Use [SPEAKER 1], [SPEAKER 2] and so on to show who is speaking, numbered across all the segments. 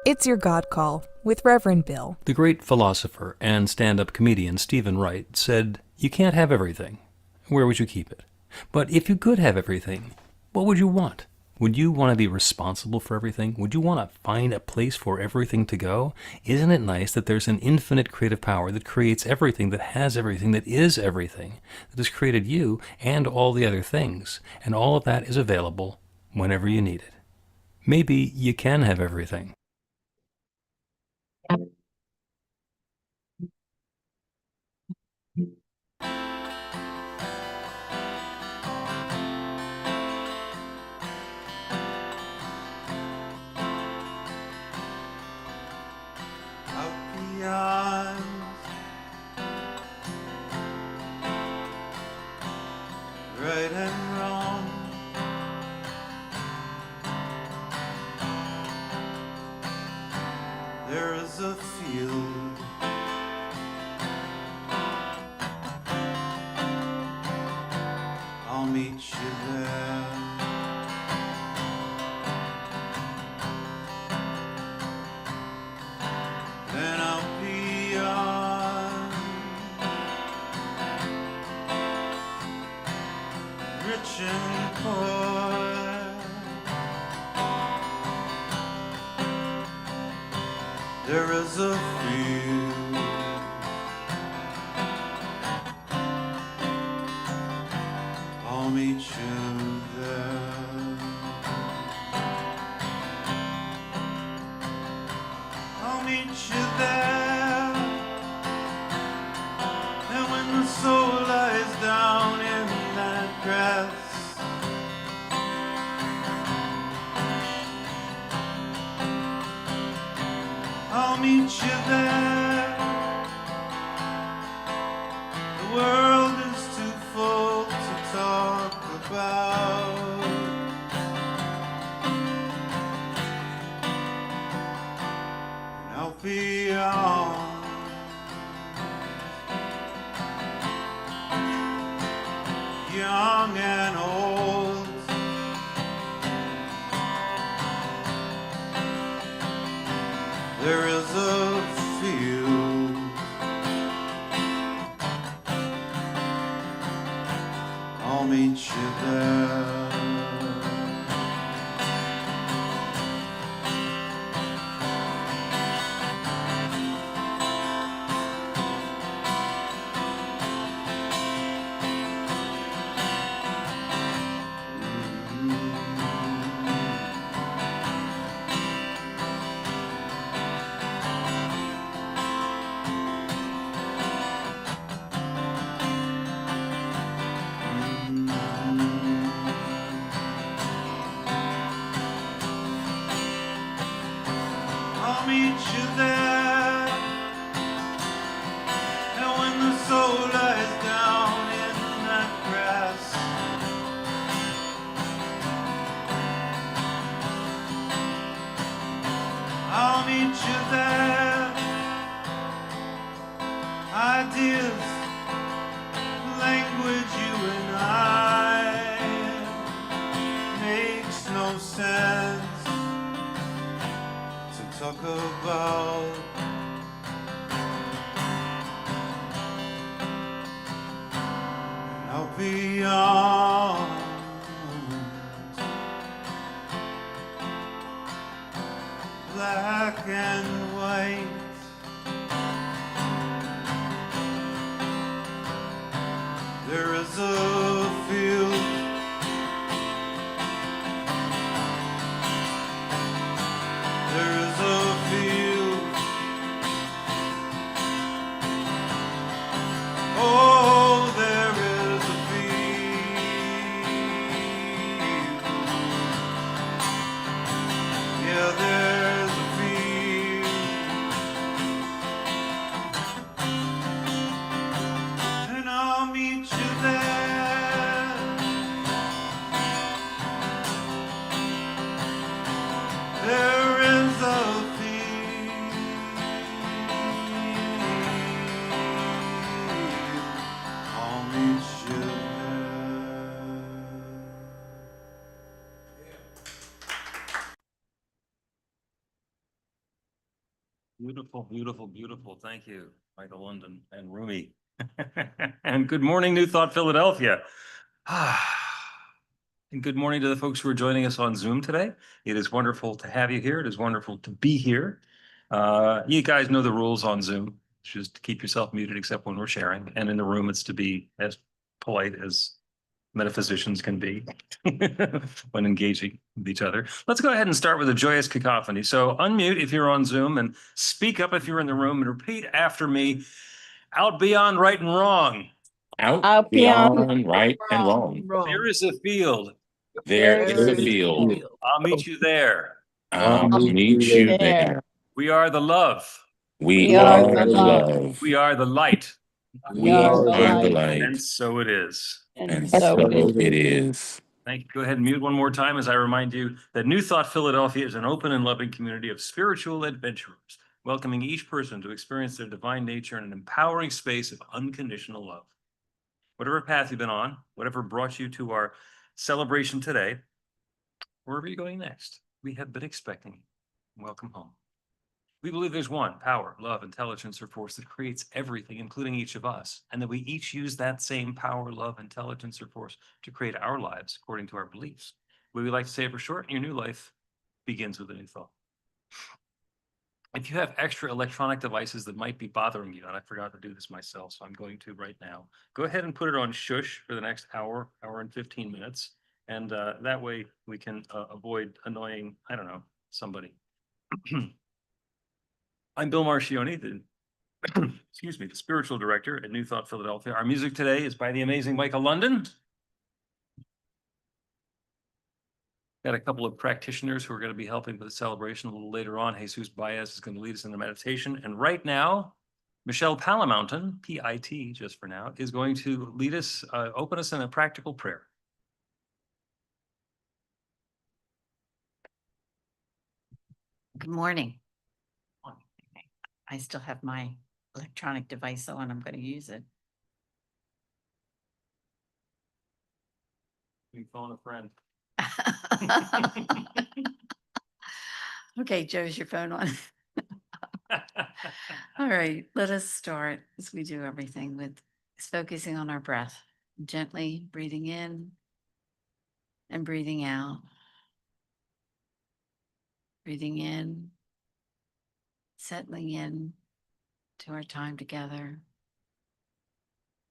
[SPEAKER 1] It's Your God Call with Reverend Bill.
[SPEAKER 2] The great philosopher and stand-up comedian Stephen Wright said, "You can't have everything. Where would you keep it? But if you could have everything, what would you want? Would you want to be responsible for everything? Would you want to find a place for everything to go? Isn't it nice that there's an infinite creative power that creates everything, that has everything, that is everything, that has created you and all the other things, and all of that is available whenever you need it? Maybe you can have everything."
[SPEAKER 3] Beyond right and wrong, there is a field I'll meet you there. Then I'll be on, rich and poor. There is a field I'll meet you there. I'll meet you there. And when the soul lies down in that grass, I'll meet you there. The world is too full to talk about. And I'll be on, young and old. There is a field I'll meet you there. I'll meet you there. And when the soul lies down in that grass, I'll meet you there. Ideas, language, you and I, makes no sense to talk about. And I'll be on, black and white. There is a field there is a field
[SPEAKER 2] Beautiful, beautiful, beautiful. Thank you, Michael London and Rumi. And good morning, New Thought Philadelphia. And good morning to the folks who are joining us on Zoom today. It is wonderful to have you here. It is wonderful to be here. You guys know the rules on Zoom. It's just to keep yourself muted except when we're sharing. And in the room, it's to be as polite as metaphysicians can be when engaging with each other. Let's go ahead and start with a joyous cacophony. So unmute if you're on Zoom and speak up if you're in the room and repeat after me. Out beyond right and wrong.
[SPEAKER 4] Out beyond right and wrong.
[SPEAKER 2] There is a field.
[SPEAKER 4] There is a field.
[SPEAKER 2] I'll meet you there.
[SPEAKER 4] I'll meet you there.
[SPEAKER 2] We are the love.
[SPEAKER 4] We are the love.
[SPEAKER 2] We are the light.
[SPEAKER 4] We are the light.
[SPEAKER 2] And so it is.
[SPEAKER 4] And so it is.
[SPEAKER 2] Thank you. Go ahead and mute one more time as I remind you that New Thought Philadelphia is an open and loving community of spiritual adventurers, welcoming each person to experience their divine nature in an empowering space of unconditional love. Whatever path you've been on, whatever brought you to our celebration today, wherever you're going next, we have been expecting you. Welcome home. We believe there's one power, love, intelligence, or force that creates everything, including each of us, and that we each use that same power, love, intelligence, or force to create our lives according to our beliefs. We like to say for short, your new life begins with a new thought. If you have extra electronic devices that might be bothering you, and I forgot to do this myself, so I'm going to right now, go ahead and put it on shush for the next hour and 15 minutes. And that way we can avoid annoying, I don't know, somebody. I'm Bill Marchiony, excuse me, the spiritual director at New Thought Philadelphia. Our music today is by the amazing Michael London. Got a couple of practitioners who are going to be helping with the celebration a little later on. Jesus Baez is going to lead us in the meditation. And right now, Michelle Palamountain, P-I-T just for now, is going to lead us, open us in a practical prayer.
[SPEAKER 5] Good morning. I still have my electronic device on. I'm going to use it.
[SPEAKER 2] You phone a friend.
[SPEAKER 5] Okay, Joe, is your phone on? All right, let us start as we do everything with focusing on our breath, gently breathing in and breathing out. Breathing in, settling in to our time together.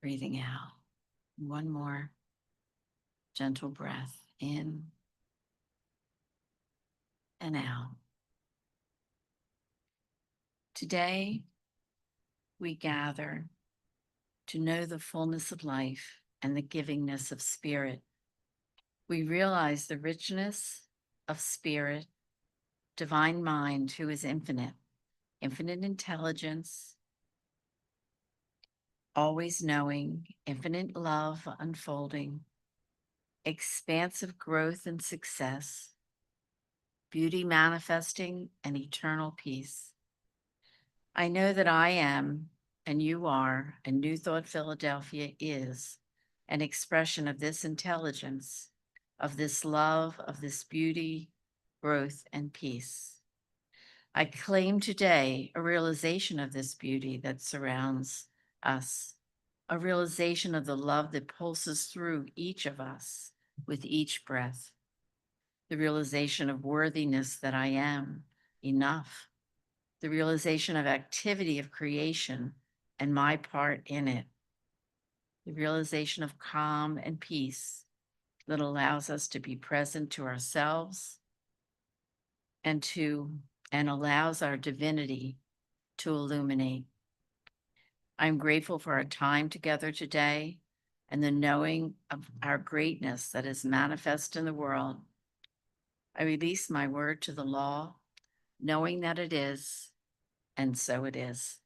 [SPEAKER 5] Breathing out. One more gentle breath in and out. Today, we gather to know the fullness of life and the givingness of spirit. We realize the richness of spirit, divine mind who is infinite, infinite intelligence, always knowing, infinite love unfolding, expansive growth and success, beauty manifesting, and eternal peace. I know that I am, and you are, and New Thought Philadelphia is an expression of this intelligence, of this love, of this beauty, growth, and peace. I claim today a realization of this beauty that surrounds us, a realization of the love that pulses through each of us with each breath, the realization of worthiness that I am enough, the realization of activity of creation and my part in it, the realization of calm and peace that allows us to be present to ourselves and allows our divinity to illuminate. I'm grateful for our time together today and the knowing of our greatness that is manifest in the world. I release my word to the law, knowing that it is, and so it is.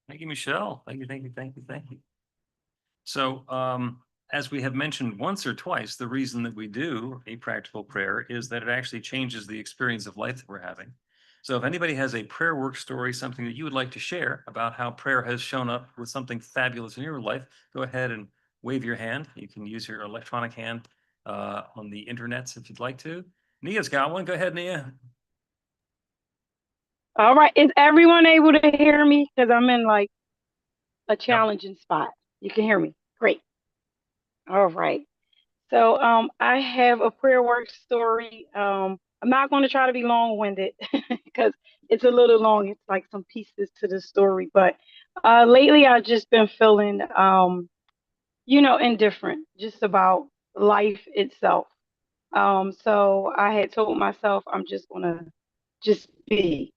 [SPEAKER 2] Thank you, Michelle. Thank you, thank you, thank you, thank you. So, as we have mentioned once or twice, the reason that we do a practical prayer is that it actually changes the experience of life that we're having. So if anybody has a prayer work story, something that you would like to share about how prayer has shown up with something fabulous in your life, go ahead and wave your hand. You can use your electronic hand on the internets if you'd like to. Nia's got one. Go ahead, Nia.
[SPEAKER 6] All right. Is everyone able to hear me? Because I'm in like a
[SPEAKER 2] Yep.
[SPEAKER 6] challenging spot. You can hear me. Great. All right. So I have a prayer work story. I'm not going to try to be long-winded because it's a little long. It's like some pieces to the story. But lately I've just been feeling indifferent just about life itself. So I had told myself I'm just gonna just be,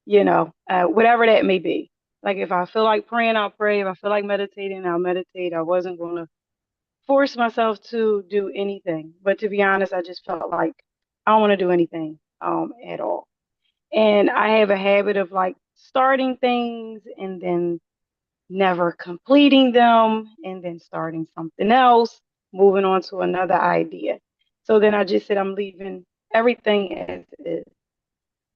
[SPEAKER 6] whatever that may be. Like if I feel like praying, I'll pray. If I feel like meditating, I'll meditate. I wasn't gonna force myself to do anything. But to be honest, I just felt like I don't want to do anything at all. And I have a habit of like starting things and then never completing them and then starting something else, moving on to another idea. So then I just said I'm leaving everything as is.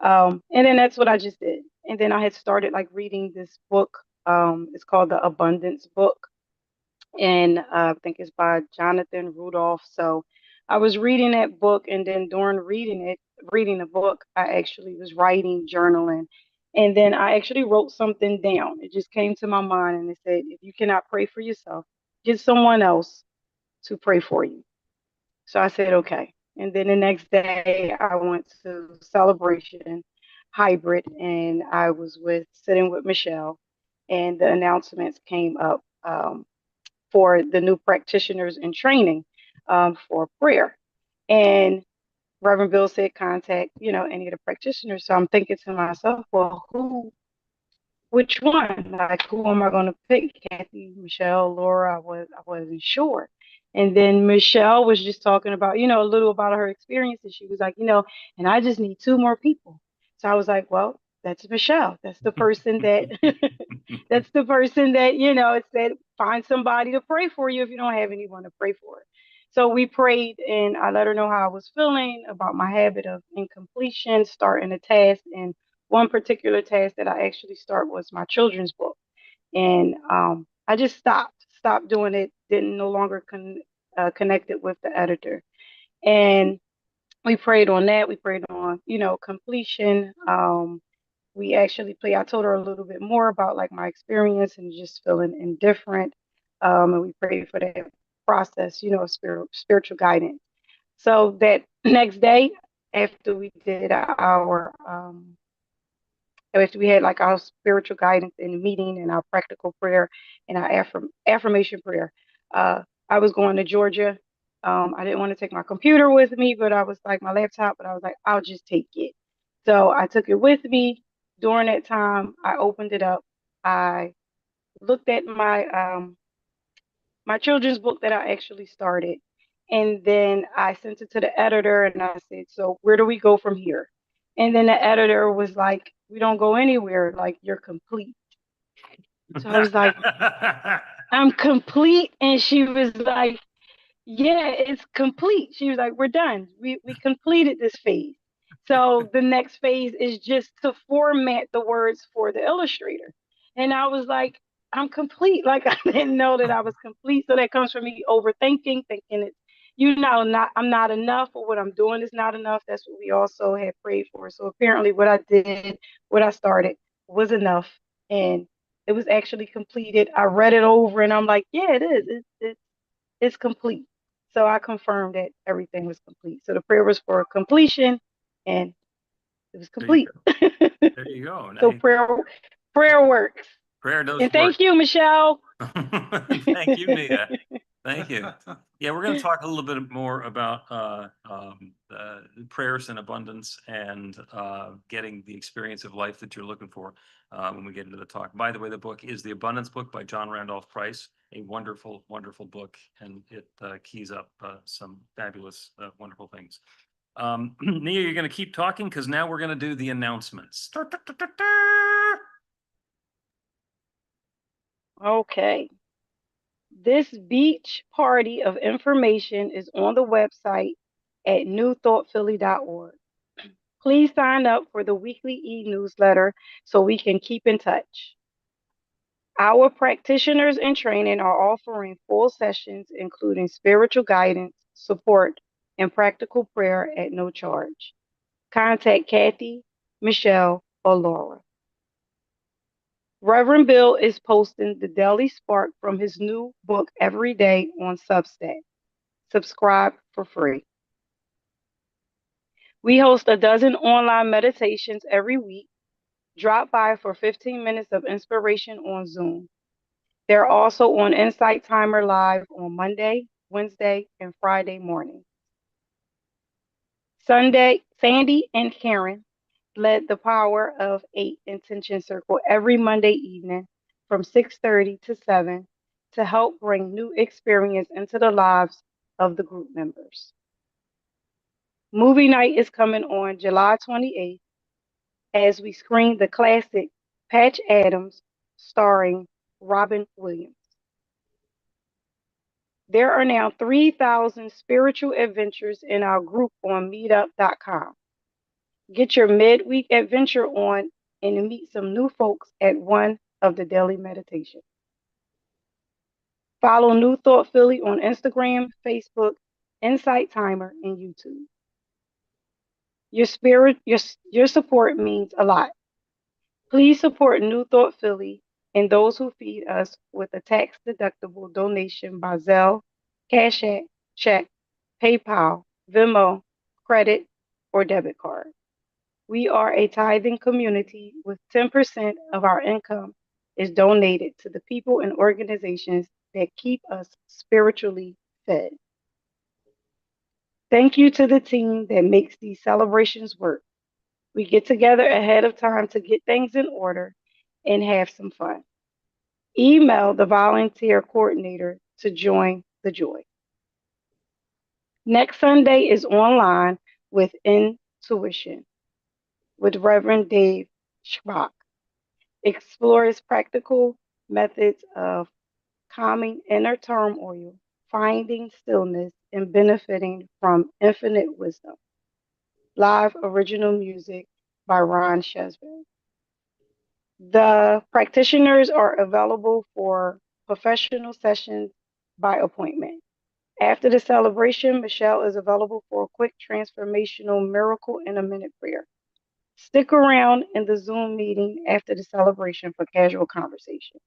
[SPEAKER 6] And then that's what I just did. And then I had started like reading this book. It's called The Abundance Book, and I think it's by Jonathan Rudolph. So I was reading that book, and then during reading the book, I actually was writing, journaling, and then I actually wrote something down. It just came to my mind, and it said, if you cannot pray for yourself, get someone else to pray for you. So I said, okay. And then the next day, I went to Celebration Hybrid, and I was sitting with Michelle, and the announcements came up. For the new practitioners in training for prayer. And Reverend Bill said, contact, any of the practitioners. So I'm thinking to myself, well, which one? Like, who am I going to pick? Kathy, Michelle, Laura? I wasn't sure. And then Michelle was just talking about, a little about her experience. And she was like, and I just need two more people. So I was like, well, that's Michelle. That's the person that that's the person that, it said find somebody to pray for you if you don't have anyone to pray for. So we prayed and I let her know how I was feeling about my habit of incompletion, starting a task. And one particular task that I actually start was my children's book. And I just stopped doing it, didn't no longer connect it with the editor. And we prayed on that. We prayed on, completion. We actually I told her a little bit more about like my experience and just feeling indifferent. And we prayed for that process, spiritual guidance. So that next day, after we did after we had like our spiritual guidance in the meeting and our practical prayer and our affirmation prayer, I was going to Georgia. I didn't want to take my computer with me, but I was like my laptop, but I was like, I'll just take it. So I took it with me. During that time, I opened it up. I looked at my children's book that I actually started, and then I sent it to the editor and I said, so where do we go from here? And then the editor was like, we don't go anywhere, like you're complete. So I was like, I'm complete. And she was like, yeah, it's complete. She was like, we're done. We completed this phase. So the next phase is just to format the words for the illustrator. And I was like, I'm complete. Like I didn't know that I was complete. So that comes from me overthinking, thinking it's, not I'm not enough, or what I'm doing is not enough. That's what we also had prayed for. So apparently what I did, what I started was enough. And it was actually completed. I read it over and I'm like, yeah, it is. It's complete. So I confirmed that everything was complete. So the prayer was for completion and it was
[SPEAKER 2] There you
[SPEAKER 6] complete.
[SPEAKER 2] go. There you go.
[SPEAKER 6] So
[SPEAKER 2] Now,
[SPEAKER 6] prayer works.
[SPEAKER 2] prayer does
[SPEAKER 6] And
[SPEAKER 2] work.
[SPEAKER 6] thank you, Michelle.
[SPEAKER 2] Thank you, Nia. Thank you. Yeah, we're going to talk a little bit more about prayers and abundance and getting the experience of life that you're looking for when we get into the talk. By the way, the book is The Abundance Book by John Randolph Price, a wonderful, wonderful book, and it keys up some fabulous, wonderful things. Nia, you're going to keep talking because now we're going to do the announcements.
[SPEAKER 6] Okay. This beach party of information is on the website at newthoughtphilly.org. Please sign up for the weekly e-newsletter so we can keep in touch. Our practitioners in training are offering full sessions, including spiritual guidance, support, and practical prayer at no charge. Contact Kathy, Michelle, or Laura. Reverend Bill is posting the Daily Spark from his new book every day on Substack. Subscribe for free. We host a dozen online meditations every week. Drop by for 15 minutes of inspiration on Zoom. They're also on Insight Timer Live on Monday, Wednesday, and Friday morning. Sunday, Sandy and Karen led the Power of 8 Intention Circle every Monday evening from 6:30 to 7 to help bring new experience into the lives of the group members. Movie night is coming on July 28th as we screen the classic Patch Adams starring Robin Williams. There are now 3,000 spiritual adventures in our group on meetup.com. Get your midweek adventure on and meet some new folks at one of the daily meditations. Follow New Thought Philly on Instagram, Facebook, Insight Timer, and YouTube. Your support means a lot. Please support New Thought Philly and those who feed us with a tax-deductible donation by Zelle, Cash App, check, PayPal, Venmo, credit, or debit card. We are a tithing community with 10% of our income is donated to the people and organizations that keep us spiritually fed. Thank you to the team that makes these celebrations work. We get together ahead of time to get things in order and have some fun. Email the volunteer coordinator to join the joy. Next Sunday is online with Intuition with Reverend Dave Schrock. Explores practical methods of calming inner turmoil, finding stillness, and benefiting from infinite wisdom. Live original music by Ron Shesbin. The practitioners are available for professional sessions by appointment. After the celebration, Michelle is available for a quick transformational miracle in a minute prayer. Stick around in the Zoom meeting after the celebration for casual conversation.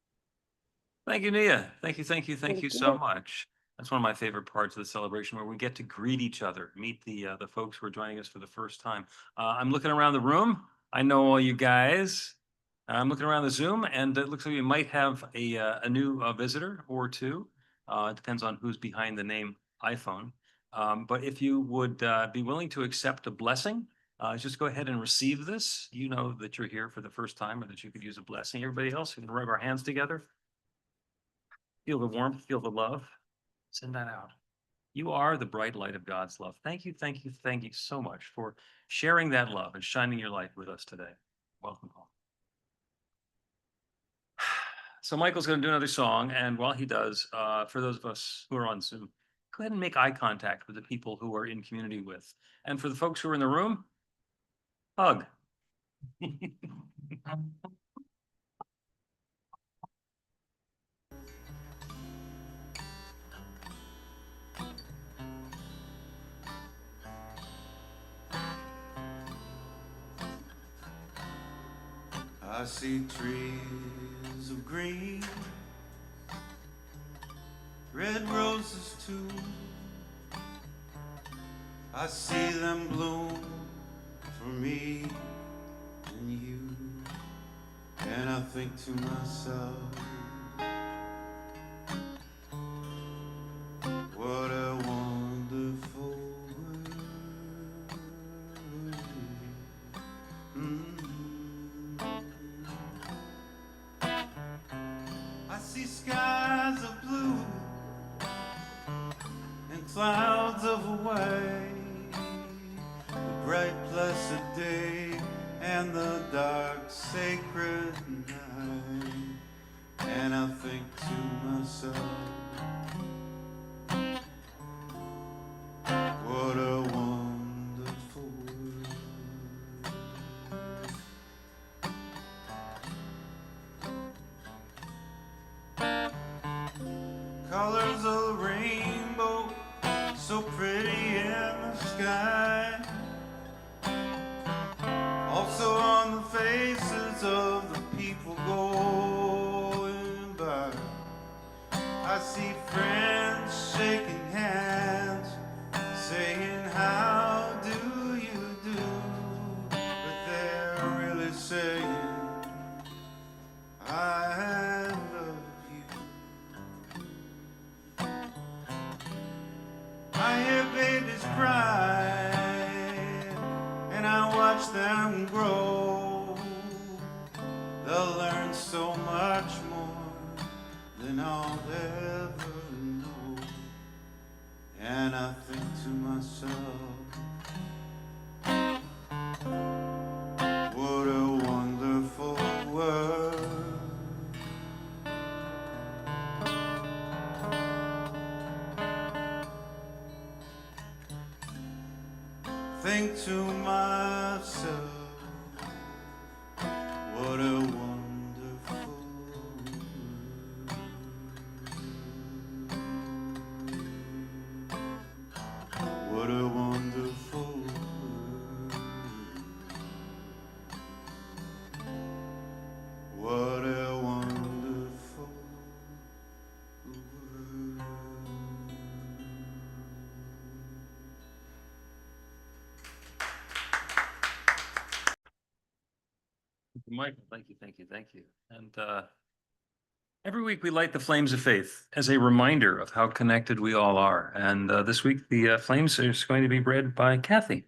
[SPEAKER 2] Thank you, Nia. Thank you so much. That's one of my favorite parts of the celebration, where we get to greet each other, meet the folks who are joining us for the first time. I'm looking around the room. I know all you guys. I'm looking around the Zoom, and it looks like we might have a new visitor or two. It depends on who's behind the name iPhone. But if you would be willing to accept a blessing, just go ahead and receive this. You know that you're here for the first time, or that you could use a blessing. Everybody else, we can rub our hands together. Feel the warmth, feel the love. Send that out. You are the bright light of God's love. Thank you so much for sharing that love and shining your light with us today. Welcome home. So Michael's going to do another song, and while he does, for those of us who are on Zoom, go ahead and make eye contact with the people who are in community with. And for the folks who are in the room, hug.
[SPEAKER 3] I see trees of green, red roses too. I see them bloom for me and you, and I think to myself, what a wonderful world. I see skies of blue and clouds of white, the bright blessed day and the dark sacred night, and I think to myself, what a wonderful world. Colors of the rainbow, so pretty in the sky, also on the face than I'll ever know. And I think to myself, what a wonderful world. Think to myself, what a wonderful world. What a wonderful world. What a wonderful world.
[SPEAKER 2] Michael, thank you. And every week we light the flames of faith as a reminder of how connected we all are. And this week the flames is going to be read by Kathy.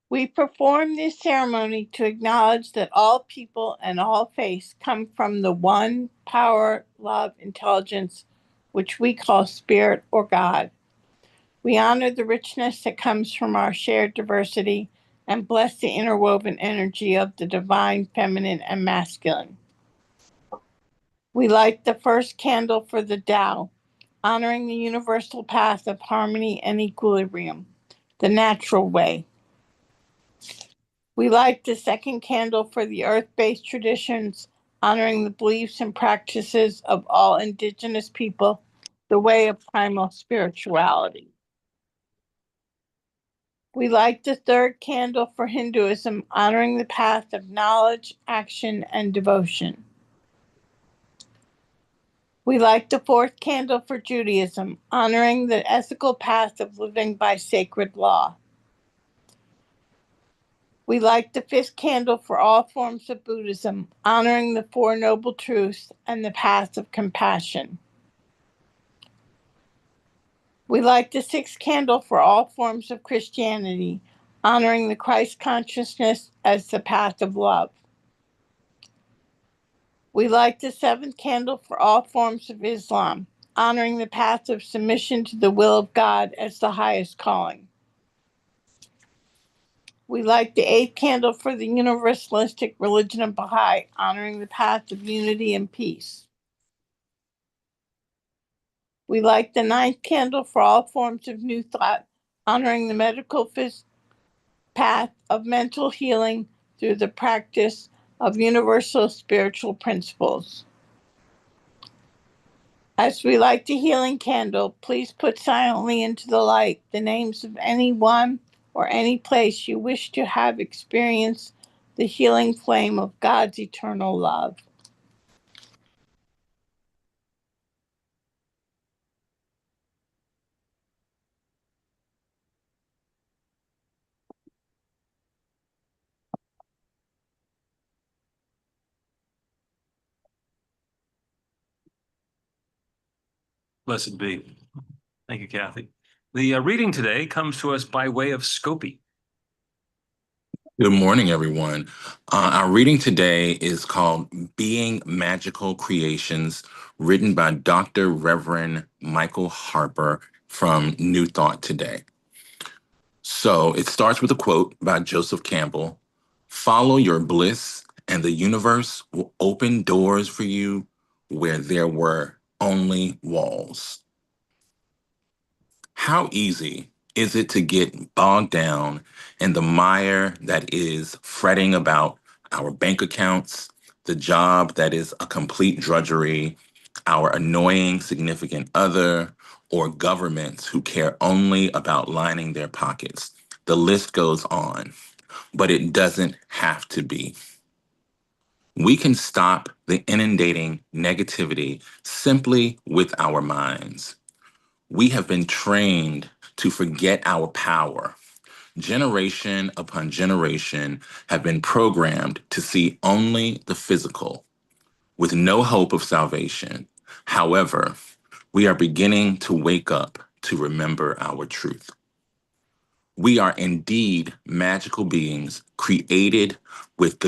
[SPEAKER 7] We perform this ceremony to acknowledge that all people and all faiths come from the one power, love, intelligence, which we call spirit or God. We honor the richness that comes from our shared diversity and bless the interwoven energy of the divine feminine and masculine. We light the first candle for the Tao, honoring the universal path of harmony and equilibrium, the natural way. We light the second candle for the earth-based traditions, honoring the beliefs and practices of all indigenous people, the way of primal spirituality. We light the third candle for Hinduism, honoring the path of knowledge, action, and devotion. We light the fourth candle for Judaism, honoring the ethical path of living by sacred law. We light the fifth candle for all forms of Buddhism, honoring the Four Noble Truths and the path of compassion. We light the sixth candle for all forms of Christianity, honoring the Christ consciousness as the path of love. We light the seventh candle for all forms of Islam, honoring the path of submission to the will of God as the highest calling. We light the eighth candle for the universalistic religion of Baha'i, honoring the path of unity and peace. We light the ninth candle for all forms of New Thought, honoring the medical path of mental healing through the practice of universal spiritual principles. As we light the healing candle, please put silently into the light the names of anyone or any place you wish to have experienced the healing flame of God's eternal love.
[SPEAKER 2] Blessed be. Thank you, Kathy. The reading today comes to us by way of Scopy.
[SPEAKER 4] Good morning, everyone. Our reading today is called Being Magical Creations, written by Dr. Reverend Michael Harper from New Thought Today. So it starts with a quote by Joseph Campbell: "Follow your bliss, and the universe will open doors for you where there were only walls." How easy is it to get bogged down in the mire that is fretting about our bank accounts, the job that is a complete drudgery, our annoying significant other, or governments who care only about lining their pockets? The list goes on, but it doesn't have to be. We can stop the inundating negativity simply with our minds. We have been trained to forget our power. Generation upon generation have been programmed to see only the physical with no hope of salvation. However, We are beginning to wake up to remember our truth. We are indeed magical beings created with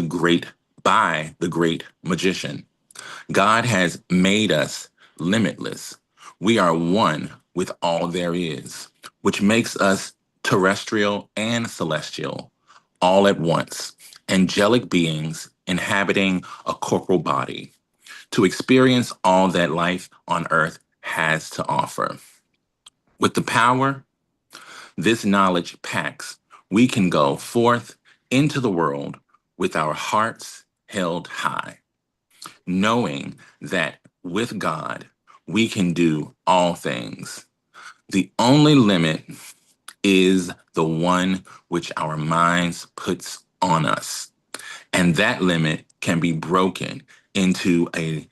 [SPEAKER 4] by the great magician. God has made us limitless. We are one with all there is, which makes us terrestrial and celestial all at once, angelic beings inhabiting a corporal body to experience all that life on earth has to offer. With the power this knowledge packs, we can go forth into the world with our hearts held high, knowing that with God, we can do all things. The only limit is the one which our minds puts on us. And that limit can be broken into a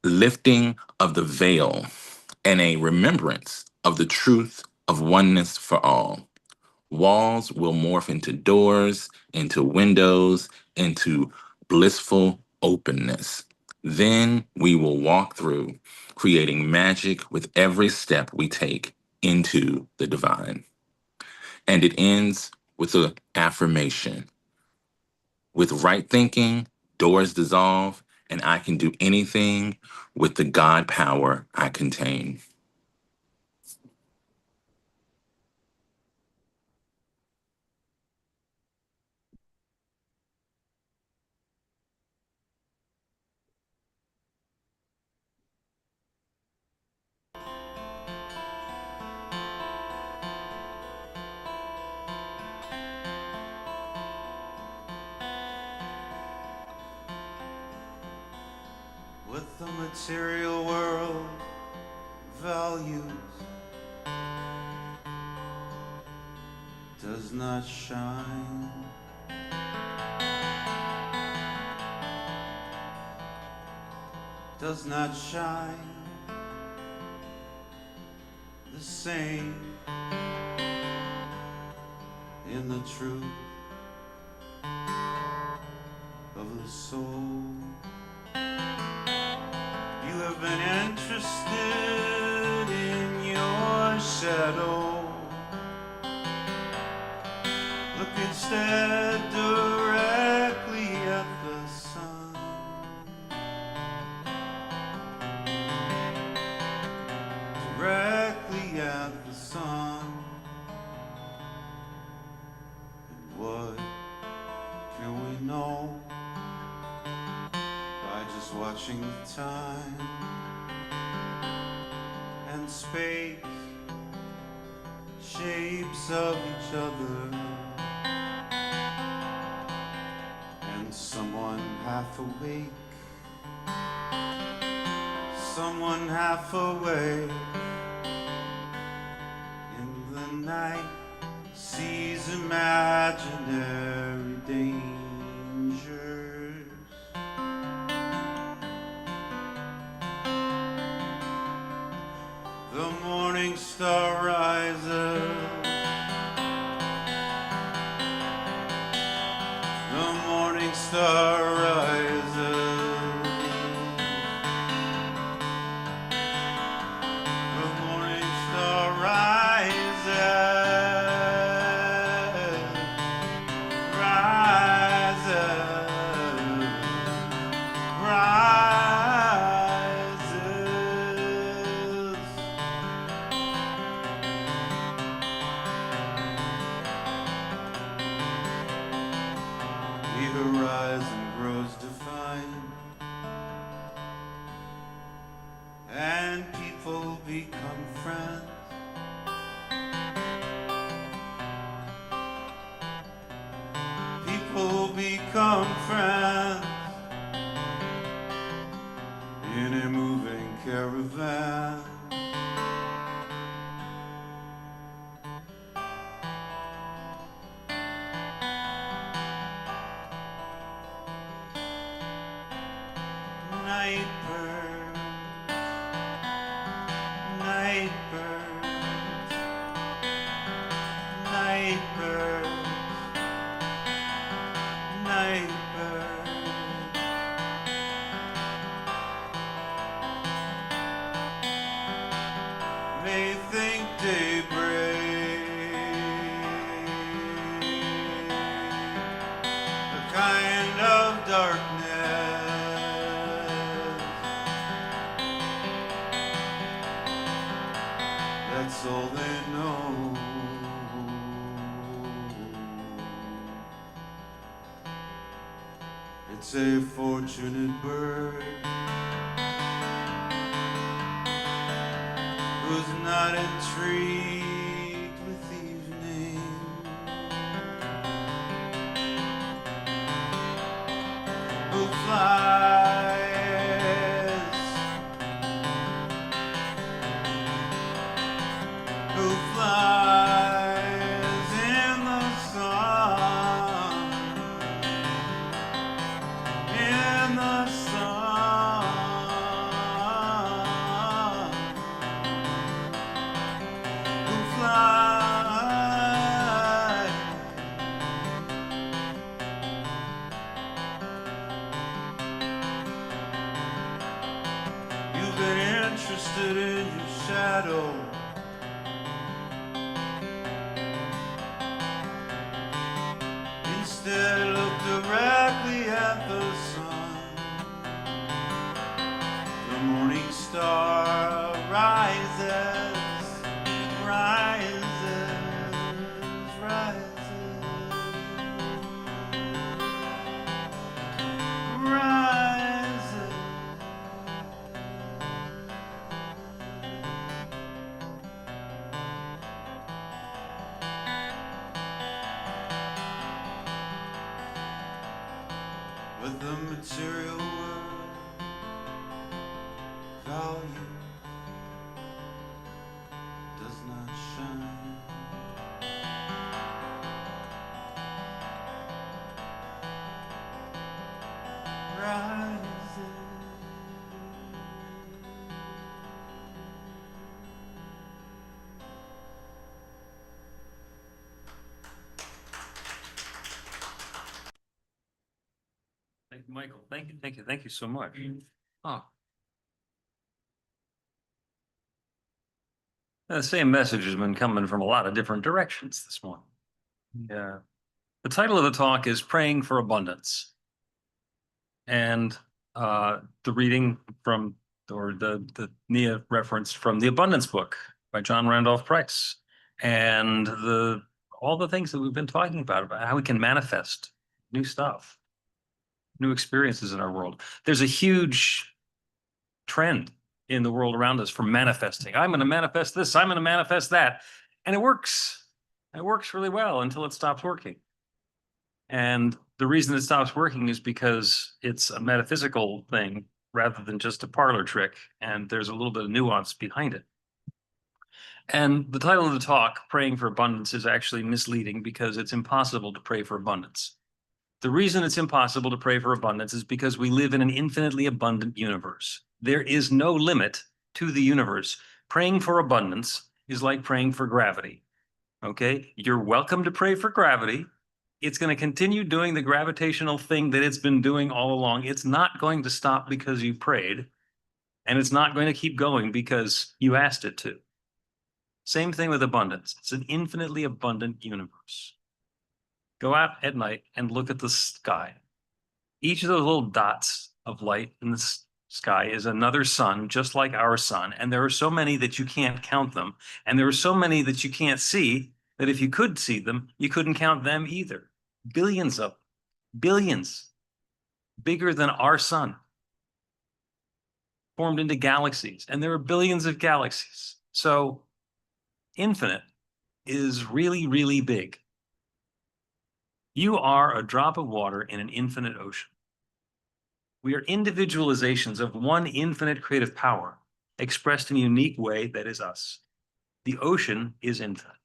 [SPEAKER 4] lifting of the veil and a remembrance of the truth of oneness for all. Walls will morph into doors, into windows, into blissful openness. Then we will walk through, creating magic with every step we take into the divine. And it ends with an affirmation. With right thinking, doors dissolve, and I can do anything with the God power I contain.
[SPEAKER 3] What the material world values does not shine. Does not shine the same in the truth of the soul. You have been interested in your shadow. Look instead directly at the sun. Directly at the sun. And what can we know by just watching the time and space, shapes of each other, and someone half awake, someone half awake in the night sees imaginary dangers. The morning star rises. The morning star rises. The morning star rises. Rises. Rises. The horizon grows defined, and people become friends. People become friends in a moving caravan. Night birds, night birds, night birds, night birds. darkness. That's all they know. It's a fortunate bird who's not intrigued with evening, who flies in the sun, in the sun, who flies. You've been interested in your shadow. Instead, look directly at the sun. The morning star rises, rises, rises, rises. With the material world, value does not shine. Rises.
[SPEAKER 2] Thank you, Michael. Thank you so much. Oh. The same message has been coming from a lot of different directions this morning. Yeah. The title of the talk is Praying for Abundance. And the reading from, or the Nia referenced from the Abundance book by John Randolph Price. And all the things that we've been talking about how we can manifest new stuff, new experiences in our world. There's a huge trend in the world around us for manifesting. I'm going to manifest this, I'm going to manifest that. And it works. It works really well until it stops working. And the reason it stops working is because it's a metaphysical thing rather than just a parlor trick. And there's a little bit of nuance behind it. And the title of the talk, Praying for Abundance, is actually misleading because it's impossible to pray for abundance. The reason it's impossible to pray for abundance is because we live in an infinitely abundant universe. There is no limit to the universe. Praying for abundance is like praying for gravity. Okay? You're welcome to pray for gravity. It's going to continue doing the gravitational thing that it's been doing all along. It's not going to stop because you prayed, and it's not going to keep going because you asked it to. Same thing with abundance. It's an infinitely abundant universe. Go out at night and look at the sky. Each of those little dots of light in the sky is another sun, just like our sun. And there are so many that you can't count them. And there are so many that you can't see that if you could see them, you couldn't count them either. Billions of them. Billions. Bigger than our sun. Formed into galaxies. And there are billions of galaxies. So infinite is really, really big. You are a drop of water in an infinite ocean. We are individualizations of one infinite creative power expressed in a unique way that is us. The ocean is infinite.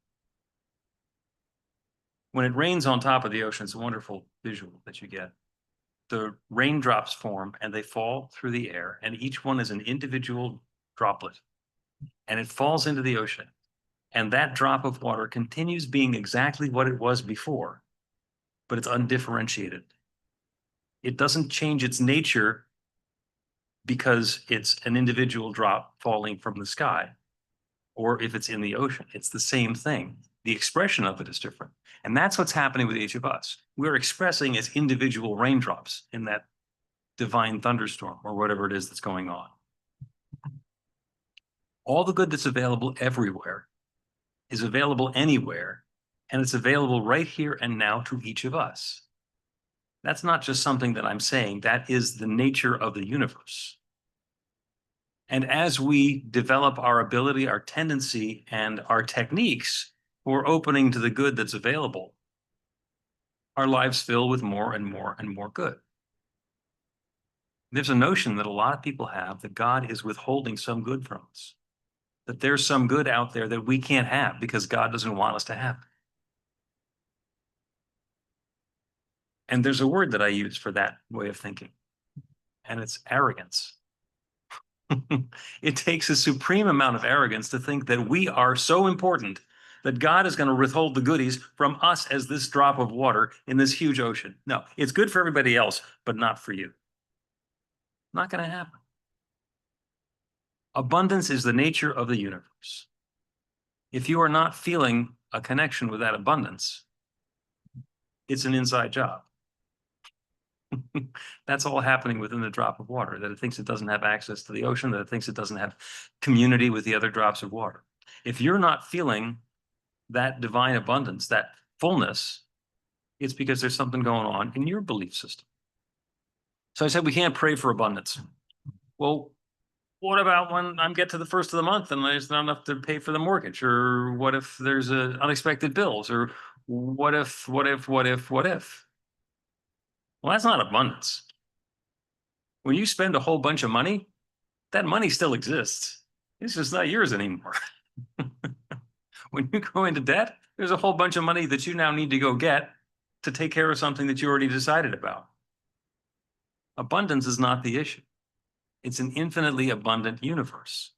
[SPEAKER 2] When it rains on top of the ocean, it's a wonderful visual that you get. The raindrops form and they fall through the air, and each one is an individual droplet. And it falls into the ocean. And that drop of water continues being exactly what it was before, but it's undifferentiated. It doesn't change its nature because it's an individual drop falling from the sky, or if it's in the ocean. It's the same thing. The expression of it is different. And that's what's happening with each of us. We're expressing as individual raindrops in that divine thunderstorm or whatever it is that's going on. All the good that's available everywhere is available anywhere, and it's available right here and now to each of us. That's not just something that I'm saying, that is the nature of the universe. And as we develop our ability, our tendency, and our techniques for opening to the good that's available, our lives fill with more and more and more good. There's a notion that a lot of people have that God is withholding some good from us, that there's some good out there that we can't have because God doesn't want us to have it. And there's a word that I use for that way of thinking, and it's arrogance. It takes a supreme amount of arrogance to think that we are so important that God is going to withhold the goodies from us as this drop of water in this huge ocean. No, it's good for everybody else, but not for you. Not going to happen. Abundance is the nature of the universe. If you are not feeling a connection with that abundance, it's an inside job. That's all happening within the drop of water, that it thinks it doesn't have access to the ocean, that it thinks it doesn't have community with the other drops of water. If you're not feeling that divine abundance, that fullness, it's because there's something going on in your belief system. So I said, we can't pray for abundance. Well, what about when I get to the first of the month and there's not enough to pay for the mortgage? Or what if there's unexpected bills? Or what if? Well, that's not abundance. When you spend a whole bunch of money, that money still exists. It's just not yours anymore. When you go into debt, there's a whole bunch of money that you now need to go get to take care of something that you already decided about. Abundance is not the issue. It's an infinitely abundant universe.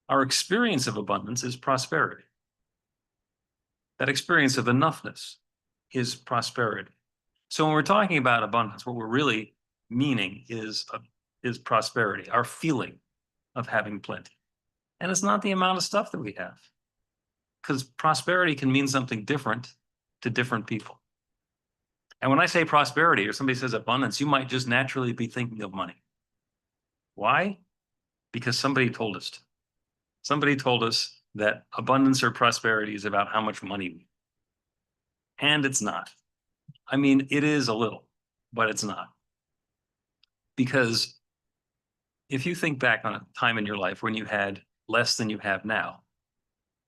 [SPEAKER 2] Our experience of abundance is prosperity. That experience of enoughness is prosperity. So when we're talking about abundance, what we're really meaning is prosperity, our feeling of having plenty. And it's not the amount of stuff that we have, because prosperity can mean something different to different people. And when I say prosperity or somebody says abundance, you might just naturally be thinking of money. Why? Because somebody told us to. Somebody told us that abundance or prosperity is about how much money we have. And it's not. I mean, it is a little, but it's not. Because if you think back on a time in your life when you had less than you have now,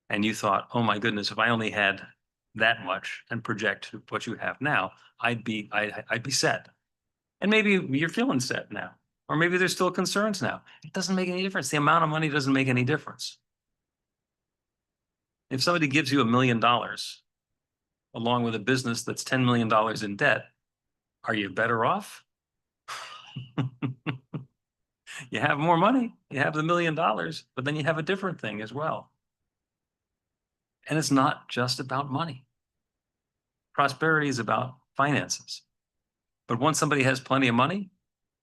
[SPEAKER 2] and you thought, oh my goodness, if I only had that much and project what you have now, I'd be set. And maybe you're feeling set now, or maybe there's still concerns now. It doesn't make any difference. The amount of money doesn't make any difference. If somebody gives you $1 million along with a business that's $10 million in debt, are you better off? You have more money, you have the $1 million, but then you have a different thing as well. And it's not just about money. Prosperity is about finances. But once somebody has plenty of money,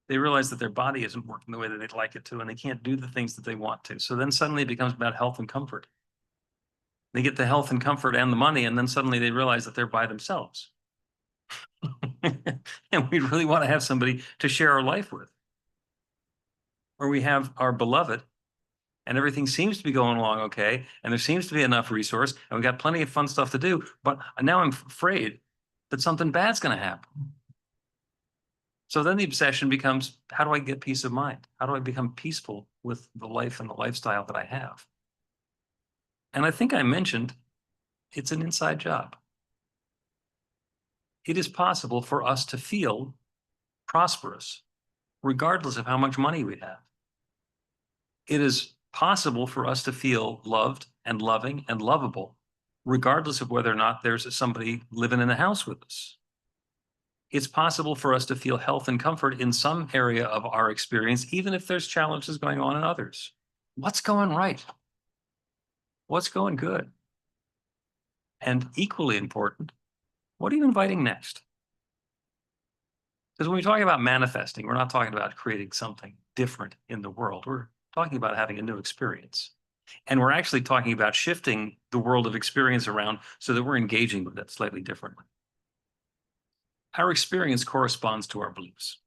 [SPEAKER 2] they realize that their body isn't working the way that they'd like it to, and they can't do the things that they want to. So then suddenly it becomes about health and comfort. They get the health and comfort and the money, and then suddenly they realize that they're by themselves. And we really want to have somebody to share our life with. Or we have our beloved, and everything seems to be going along okay, and there seems to be enough resource, and we got plenty of fun stuff to do, but now I'm afraid that something bad's going to happen. So then the obsession becomes, how do I get peace of mind? How do I become peaceful with the life and the lifestyle that I have? And I think I mentioned it's an inside job. It is possible for us to feel prosperous, regardless of how much money we have. It is possible for us to feel loved and loving and lovable, regardless of whether or not there's somebody living in the house with us. It's possible for us to feel health and comfort in some area of our experience, even if there's challenges going on in others. What's going right? What's going good? And equally important, what are you inviting next? Because when we talk about manifesting, we're not talking about creating something different in the world. We're talking about having a new experience. And we're actually talking about shifting the world of experience around so that we're engaging with it slightly differently. Our experience corresponds to our beliefs.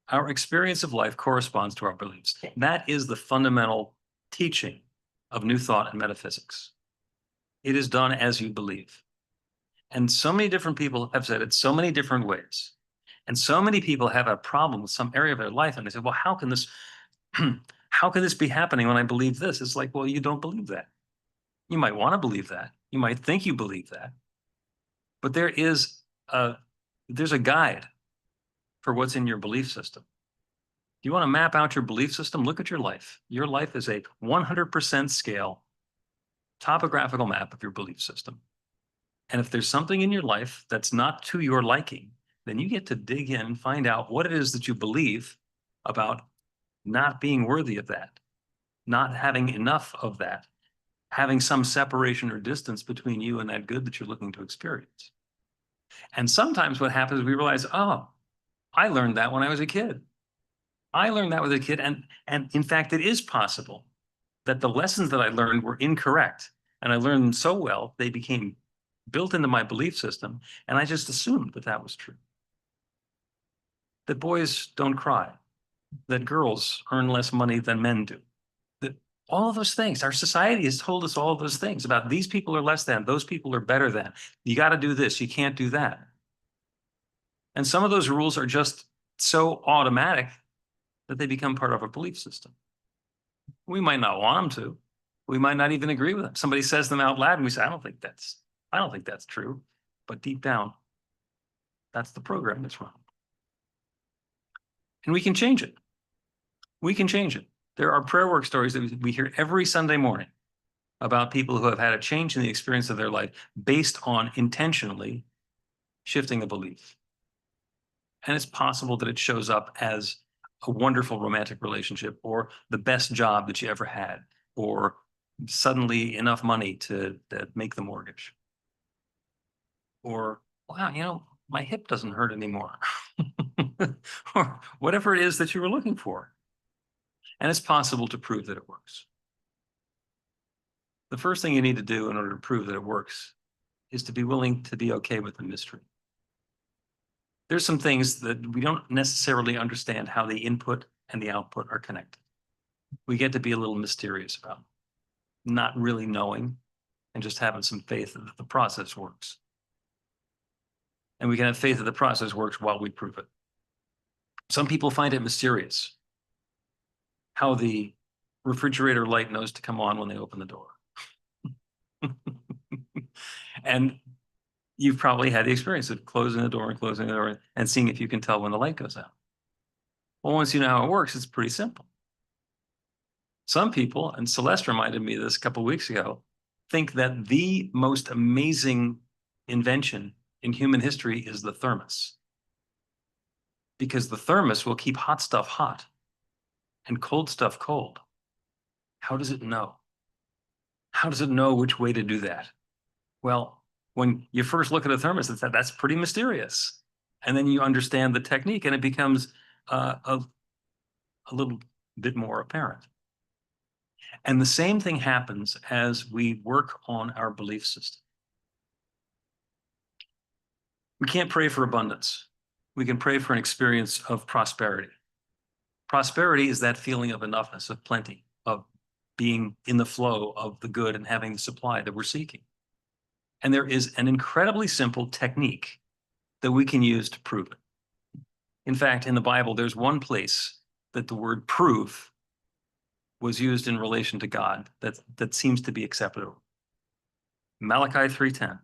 [SPEAKER 2] Our experience of life corresponds to our beliefs. That is the fundamental teaching of New Thought and metaphysics. It is done as you believe. And so many different people have said it so many different ways. And so many people have a problem with some area of their life. And they say, well, how can this, how can this be happening when I believe this? It's like, well, you don't believe that. You might want to believe that. You might think you believe that. But there's a guide for what's in your belief system. If you want to map out your belief system, look at your life. Your life is a 100% scale topographical map of your belief system. And if there's something in your life that's not to your liking, then you get to dig in and find out what it is that you believe about not being worthy of that, not having enough of that, having some separation or distance between you and that good that you're looking to experience. And sometimes what happens, we realize, oh, I learned that when I was a kid. I learned that with a kid. And in fact, it is possible that the lessons that I learned were incorrect. And I learned them so well, they became built into my belief system. And I just assumed that that was true. That boys don't cry, that girls earn less money than men do. That all of those things, our society has told us all of those things about these people are less than, those people are better than. You got to do this, you can't do that. And some of those rules are just so automatic that they become part of a belief system. We might not want them to. We might not even agree with them. Somebody says them out loud and we say, I don't think that's true. But deep down, that's the program that's run. And we can change it. We can change it. There are prayer work stories that we hear every Sunday morning about people who have had a change in the experience of their life based on intentionally shifting a belief. And it's possible that it shows up as a wonderful romantic relationship, or the best job that you ever had, or suddenly enough money to make the mortgage. Or, wow, my hip doesn't hurt anymore. Or whatever it is that you were looking for. And it's possible to prove that it works. The first thing you need to do in order to prove that it works is to be willing to be okay with the mystery. There's some things that we don't necessarily understand how the input and the output are connected. We get to be a little mysterious about not really knowing and just having some faith that the process works. And we can have faith that the process works while we prove it. Some people find it mysterious how the refrigerator light knows to come on when they open the door. And you've probably had the experience of closing the door and seeing if you can tell when the light goes out. Well, once you know how it works, it's pretty simple. Some people, and Celeste reminded me of this a couple of weeks ago, think that the most amazing invention in human history is the thermos. Because the thermos will keep hot stuff hot and cold stuff cold. How does it know? How does it know which way to do that? Well, when you first look at a thermos, that's pretty mysterious. And then you understand the technique and it becomes a little bit more apparent. And the same thing happens as we work on our belief system. We can't pray for abundance. We can pray for an experience of prosperity. Prosperity is that feeling of enoughness, of plenty, of being in the flow of the good and having the supply that we're seeking. And there is an incredibly simple technique that we can use to prove it. In fact, in the Bible, there's one place that the word prove was used in relation to God that seems to be acceptable. Malachi 3:10.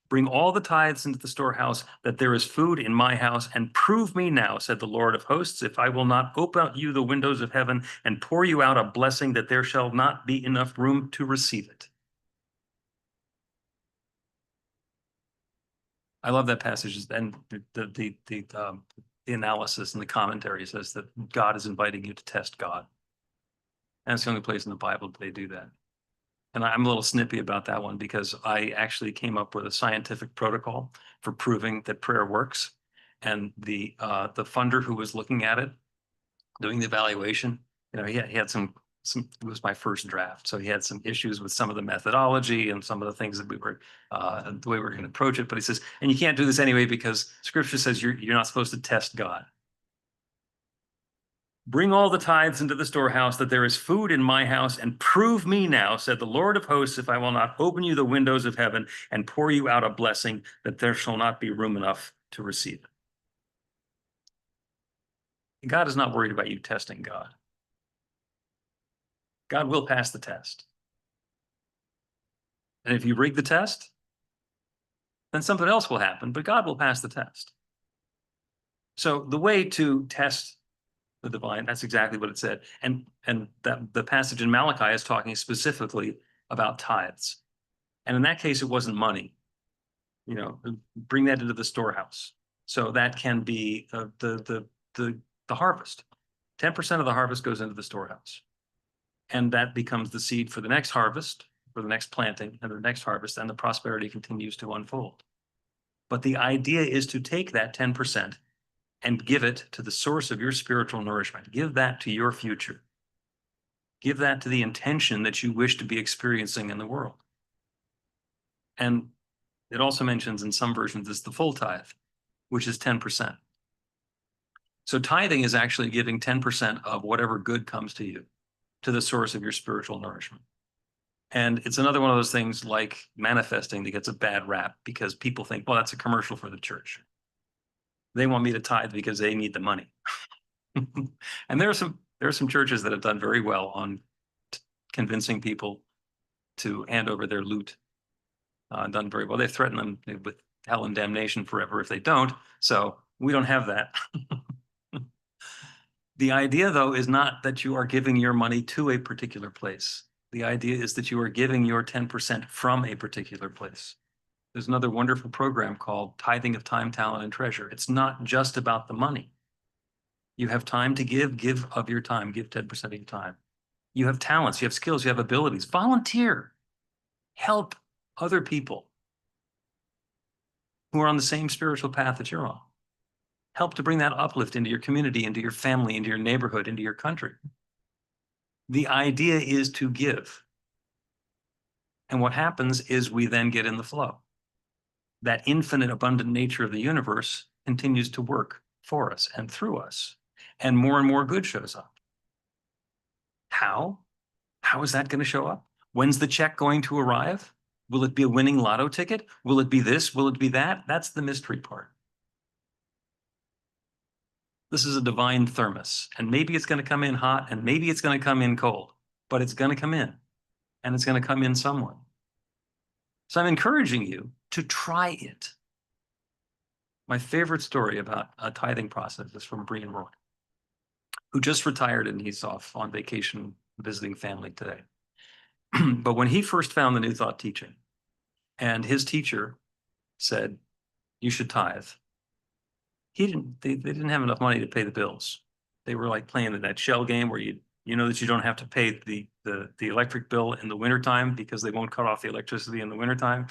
[SPEAKER 2] Bring all the tithes into the storehouse, that there is food in my house, and prove me now, said the Lord of hosts, if I will not open out you the windows of heaven and pour you out a blessing, that there shall not be enough room to receive it. I love that passage, and the analysis and the commentary says that God is inviting you to test God. And it's the only place in the Bible that they do that. And I'm a little snippy about that one because I actually came up with a scientific protocol for proving that prayer works. And the funder who was looking at it, doing the evaluation, he had some it was my first draft. So he had some issues with some of the methodology and some of the things that we were, the way we were going to approach it. But he says, and you can't do this anyway because scripture says you're not supposed to test God. Bring all the tithes into the storehouse, that there is food in my house, and prove me now, said the Lord of hosts, if I will not open you the windows of heaven and pour you out a blessing, that there shall not be room enough to receive it. God is not worried about you testing God. God will pass the test. And if you rig the test, then something else will happen, but God will pass the test. So the way to test the divine, that's exactly what it said. And that the passage in Malachi is talking specifically about tithes. And in that case, it wasn't money. Bring that into the storehouse. So that can be the harvest. 10% of the harvest goes into the storehouse. And that becomes the seed for the next harvest, for the next planting, and the next harvest, and the prosperity continues to unfold. But the idea is to take that 10% and give it to the source of your spiritual nourishment. Give that to your future. Give that to the intention that you wish to be experiencing in the world. And it also mentions in some versions it's the full tithe, which is 10%. So tithing is actually giving 10% of whatever good comes to you to the source of your spiritual nourishment. And it's another one of those things like manifesting that gets a bad rap because people think, well, that's a commercial for the church. They want me to tithe because they need the money. And there are some churches that have done very well on convincing people to hand over their loot. Done very well. They threaten them with hell and damnation forever if they don't. So we don't have that. The idea, though, is not that you are giving your money to a particular place. The idea is that you are giving your 10% from a particular place. There's another wonderful program called Tithing of Time, Talent, and Treasure. It's not just about the money. You have time to give of your time, give 10% of your time. You have talents, you have skills, you have abilities. Volunteer. Help other people who are on the same spiritual path that you're on. Help to bring that uplift into your community, into your family, into your neighborhood, into your country. The idea is to give. And what happens is we then get in the flow. That infinite, abundant nature of the universe continues to work for us and through us. And more good shows up. How? How is that going to show up? When's the check going to arrive? Will it be a winning lotto ticket? Will it be this? Will it be that? That's the mystery part. This is a divine thermos, and maybe it's going to come in hot, and maybe it's going to come in cold, but it's going to come in, and it's going to come in somewhere. So I'm encouraging you to try it. My favorite story about a tithing process is from Brian Roy, who just retired, and he's off on vacation visiting family today. But when he first found the New Thought teaching, and his teacher said, you should tithe, they didn't have enough money to pay the bills. They were like playing that shell game where you know that you don't have to pay the electric bill in the wintertime because they won't cut off the electricity in the wintertime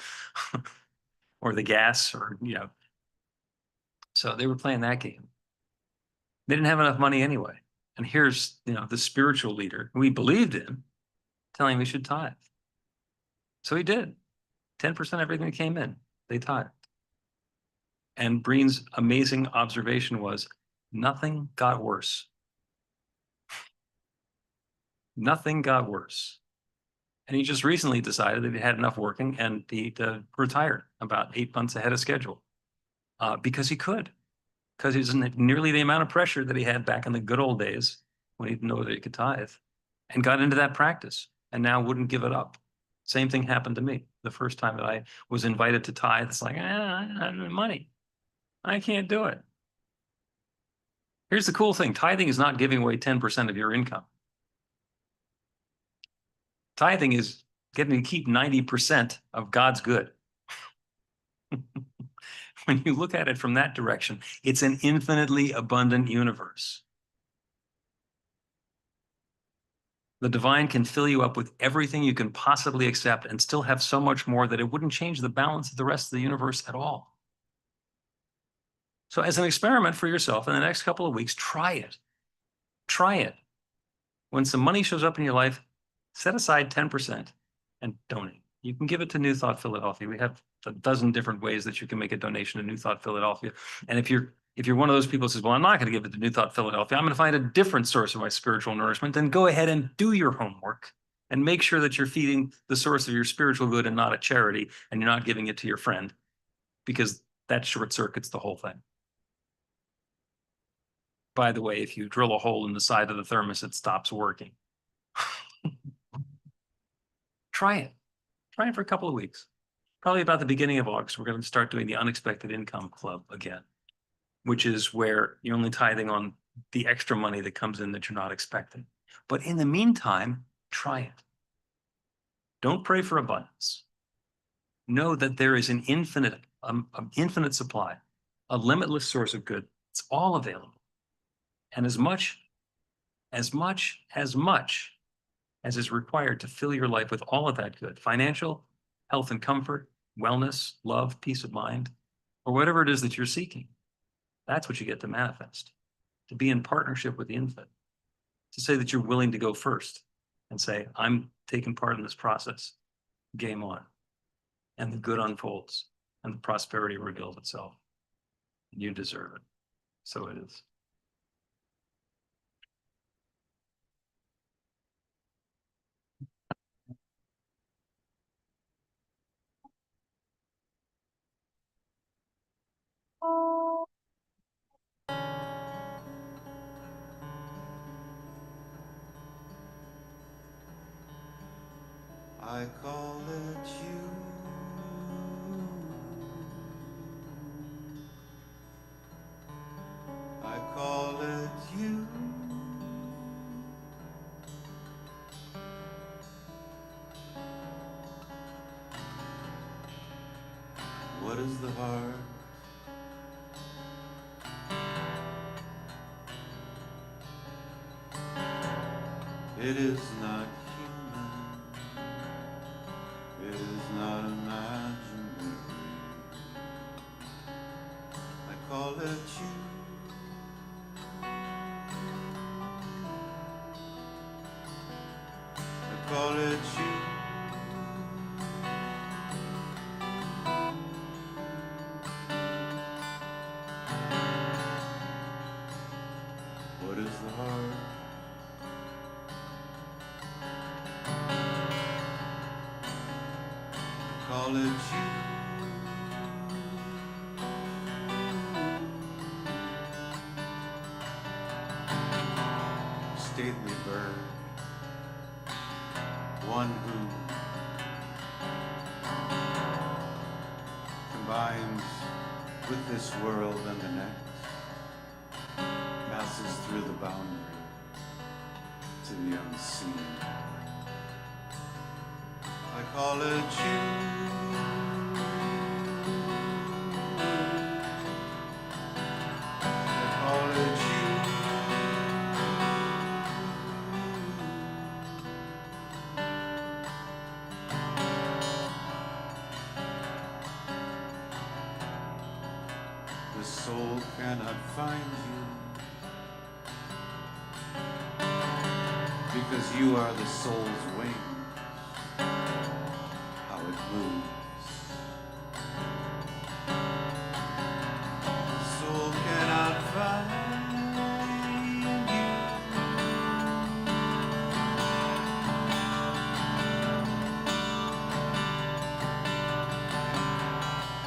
[SPEAKER 2] or the gas so they were playing that game. They didn't have enough money anyway. And here's, the spiritual leader who he believed in telling him he should tithe. So he did. 10% of everything that came in, they tithed. And Breen's amazing observation was nothing got worse. Nothing got worse. And he just recently decided that he had enough working and he retired about 8 months ahead of schedule because he could. Because he wasn't nearly the amount of pressure that he had back in the good old days when he didn't know that he could tithe, and got into that practice and now wouldn't give it up. Same thing happened to me. The first time that I was invited to tithe, it's like, I don't have money. I can't do it. Here's the cool thing. Tithing is not giving away 10% of your income. Tithing is getting to keep 90% of God's good. When you look at it from that direction, it's an infinitely abundant universe. The divine can fill you up with everything you can possibly accept and still have so much more that it wouldn't change the balance of the rest of the universe at all. So as an experiment for yourself in the next couple of weeks, try it. Try it. When some money shows up in your life, set aside 10% and donate. You can give it to New Thought Philadelphia. We have a dozen different ways that you can make a donation to New Thought Philadelphia. And if you're one of those people who says, well, I'm not going to give it to New Thought Philadelphia, I'm going to find a different source of my spiritual nourishment, then go ahead and do your homework and make sure that you're feeding the source of your spiritual good and not a charity, and you're not giving it to your friend, because that short circuits the whole thing. By the way, if you drill a hole in the side of the thermos, it stops working. Try it. Try it for a couple of weeks. Probably about the beginning of August, we're going to start doing the Unexpected Income Club again, which is where you're only tithing on the extra money that comes in that you're not expecting. But in the meantime, try it. Don't pray for abundance. Know that there is an infinite supply, a limitless source of good. It's all available. And as much as is required to fill your life with all of that good, financial, health and comfort, wellness, love, peace of mind, or whatever it is that you're seeking. That's what you get to manifest, to be in partnership with the infinite, to say that you're willing to go first and say, I'm taking part in this process, game on. And the good unfolds and the prosperity reveals itself. You deserve it. So it is.
[SPEAKER 3] I call it you. I call it you. What is the heart? It is not human. It is not imaginary. I call it you. I call it you. What is the heart? Call it you. Stately bird, one who combines with this world and the next, passes through the boundary to the unseen. I call it you. I call it you. The soul cannot find you because you are the soul's wings. How it moves. The soul cannot find you.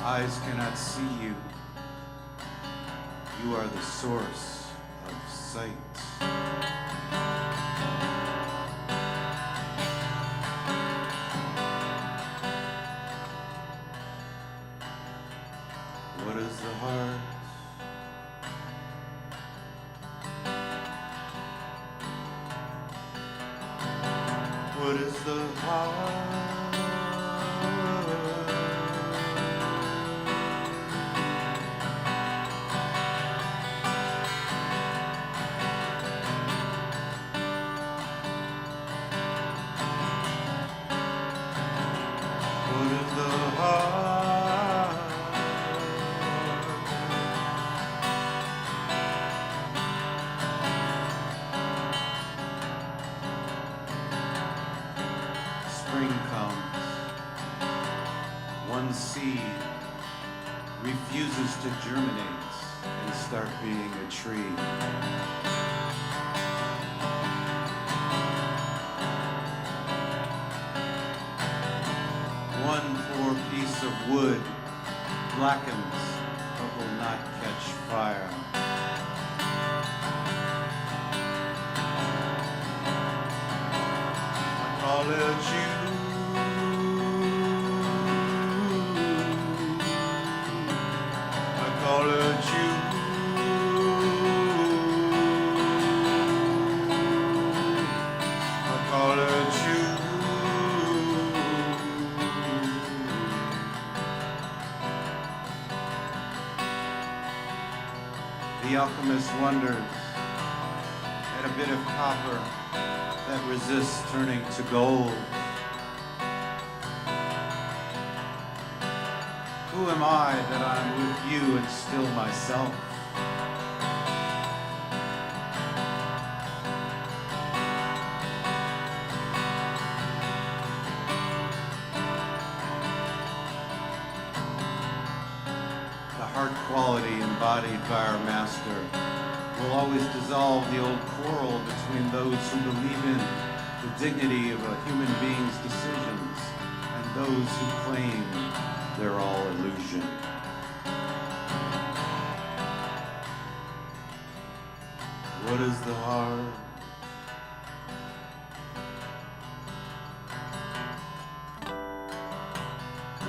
[SPEAKER 3] Eyes cannot see you. You are the source of sight. What is the heart? What is the heart? What is the heart? seed refuses to germinate and start being a tree. One poor piece of wood blackens but will not catch fire. I call it you. I call it you. I call it you. The alchemist wonders at a bit of copper that resists turning to gold. Who am I that I'm with you and still myself? The heart quality embodied by our master will always dissolve the old quarrel between those who believe in the dignity of a human being's decisions and those who claim they're all illusion. What is the heart?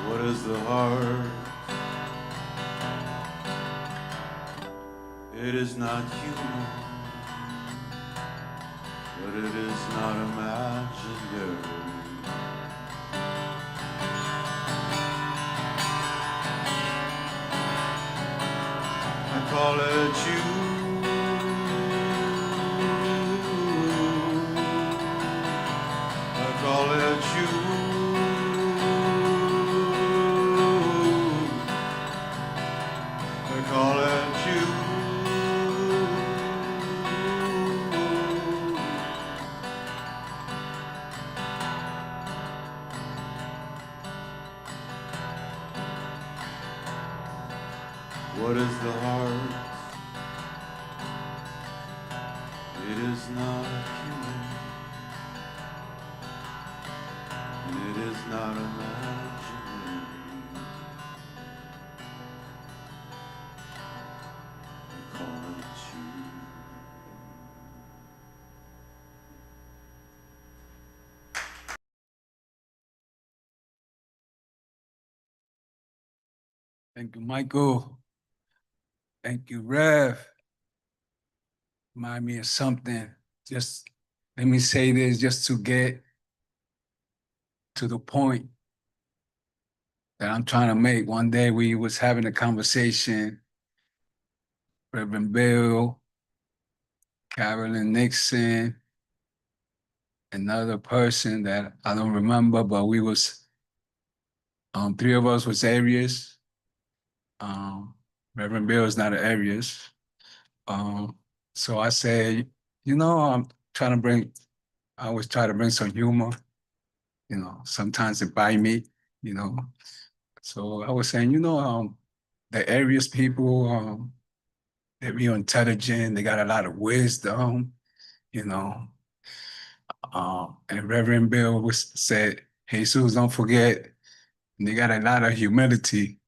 [SPEAKER 3] What is the heart? It is not human, but it is not imaginary. I call it you. I call it you. I call it you. What is the heart? It is not human, and it is not imaginary. I call it you.
[SPEAKER 8] Thank you, Michael. Thank you, Rev. Remind me of something. Just let me say this just to get to the point that I'm trying to make. One day we was having a conversation, Reverend Bill, Carolyn Nixon, another person that I don't remember, but we was, three of us was Aries. Reverend Bill is not an Aries. So I said, I'm trying to bring, I always try to bring some humor. Sometimes it bite me, you know. So I was saying, the Aries people, they're real intelligent, they got a lot of wisdom, you know. And Reverend Bill said, Jesus, don't forget, they got a lot of humility.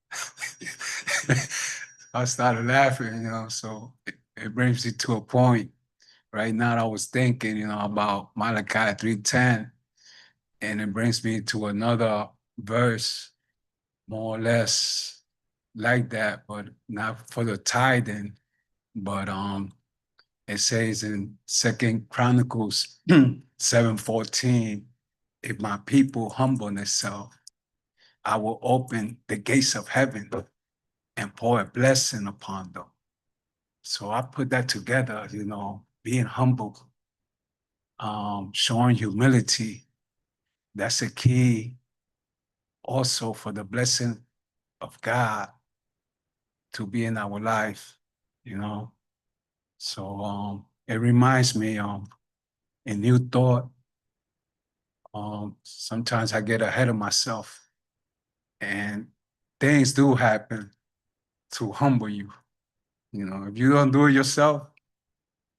[SPEAKER 8] I started laughing, so it brings me to a point. Right now, I was thinking, about Malachi 3:10, and it brings me to another verse, more or less like that, but not for the tithing. But it says in Second Chronicles 7:14, if my people humble themselves, I will open the gates of heaven and pour a blessing upon them. So I put that together, being humble, showing humility. That's a key also for the blessing of God to be in our life, you know. So it reminds me a new thought. Sometimes I get ahead of myself, and things do happen to humble you. You know, if you don't do it yourself,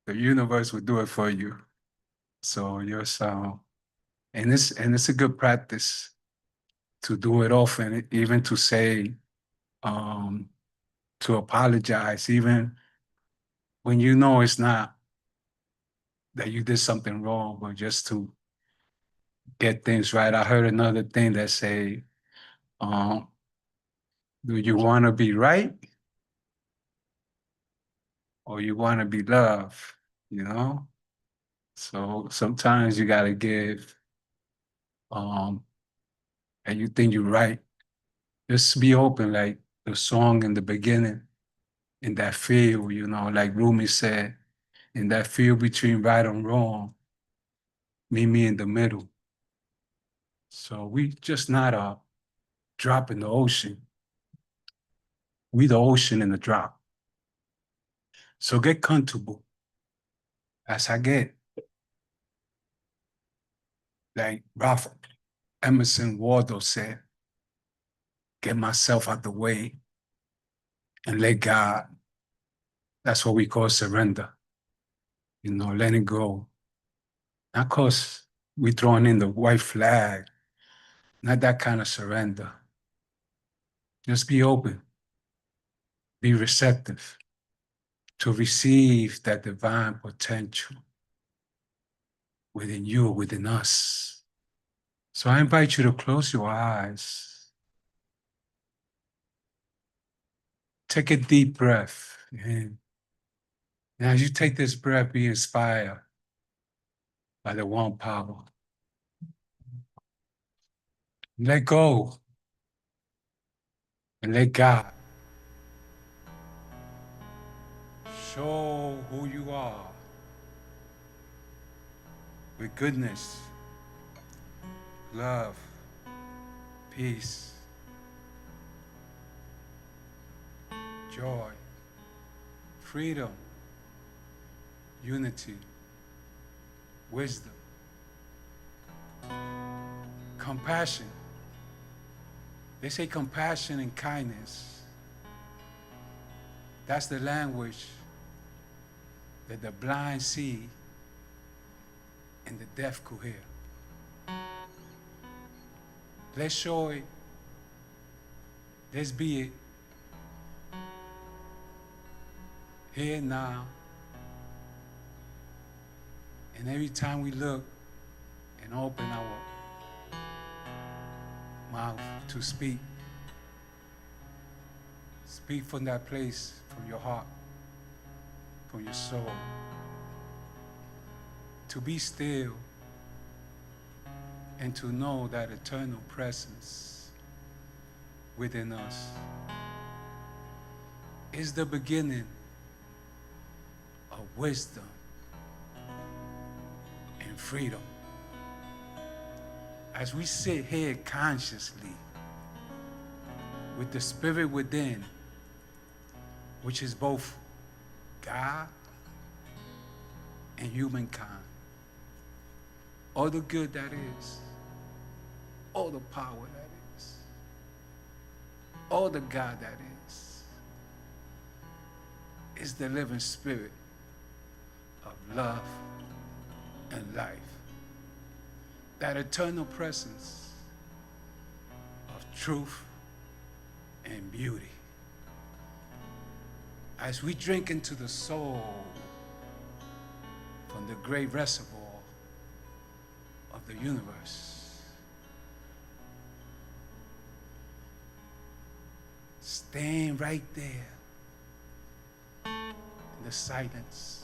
[SPEAKER 8] the universe will do it for you. So just and it's a good practice to do it often, even to say, um, to apologize, even when you know it's not that you did something wrong, but just to get things right. I heard another thing that say, um, do you want to be right or you want to be loved? You know? So sometimes you gotta give, um, and you think you're right. Just be open, like the song in the beginning, in that field, you know, like Rumi said, in that field between right and wrong, meet me in the middle. So we just not a drop in the ocean. We the ocean in the drop. So get comfortable as I get. Like Ralph Emerson Waldo said, get myself out the way and let God. That's what we call surrender. You know, letting go. Not because we throwing in the white flag, not that kind of surrender. Just be open, be receptive to receive that divine potential within you, within us. So I invite you to close your eyes. Take a deep breath in. And as you take this breath, be inspired by the one power. Let go and let God show who you are with goodness, love, peace, joy, freedom, unity, wisdom, compassion. They say compassion and kindness. That's the language that the blind see and the deaf could hear. Let's show it. Let's be it. Here and now. And every time we look and open our mouth to speak, speak from that place, from your heart, from your soul. To be still and to know that eternal presence within us is the beginning of wisdom and freedom. As we sit here consciously with the spirit within, which is both God and humankind, all the good that is, all the power that is, all the God that is the living spirit of love and life. That eternal presence of truth and beauty. As we drink into the soul from the great reservoir of the universe, staying right there in the silence,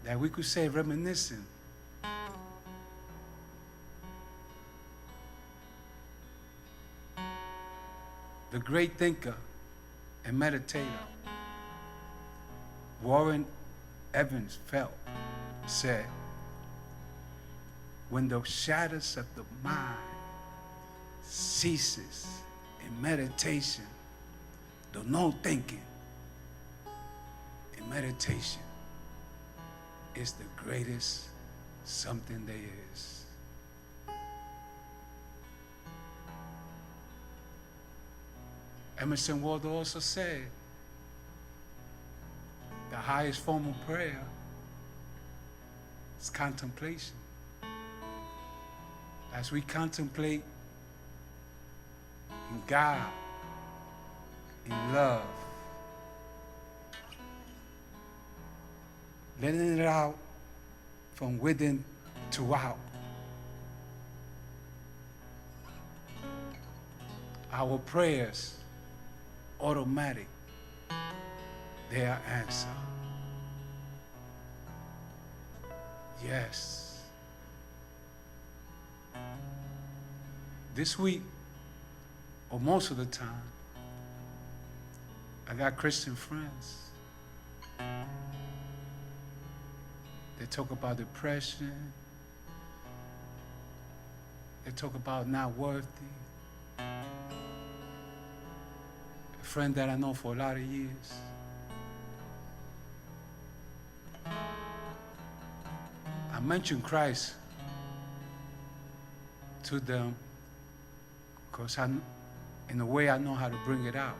[SPEAKER 8] that we could say reminiscing the great thinker and meditator Warren Evans Felt said, when the shadows of the mind ceases in meditation, the no thinking in meditation is the greatest something there is. Emerson Waldo also said, the highest form of prayer is contemplation. As we contemplate in God, in love, letting it out from within to out, our prayers automatic, they are answered. Yes. This week, or most of the time, I got Christian friends. They talk about depression. They talk about not worthy. A friend that I know for a lot of years. I mentioned Christ to them because in a way I know how to bring it out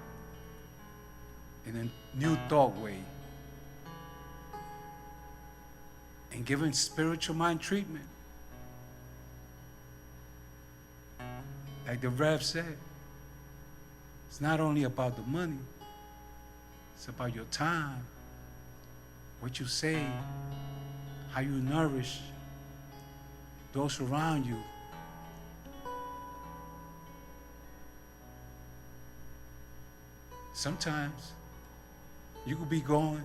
[SPEAKER 8] in a new thought way. And giving spiritual mind treatment. Like the Rev said, it's not only about the money, it's about your time, what you say, how you nourish those around you. Sometimes you could be going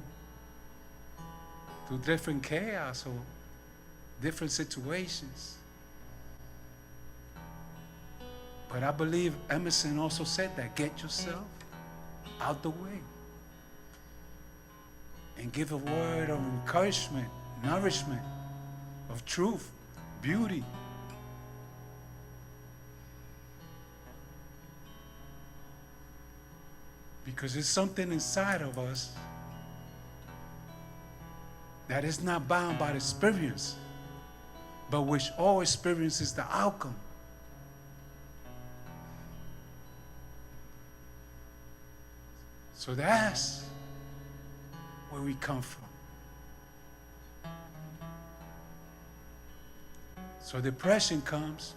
[SPEAKER 8] through different chaos or different situations. But I believe Emerson also said that, get yourself out the way and give a word of encouragement, nourishment, of truth, beauty. Because there's something inside of us that is not bound by the experience, but which all experience is the outcome. So that's where we come from. So depression comes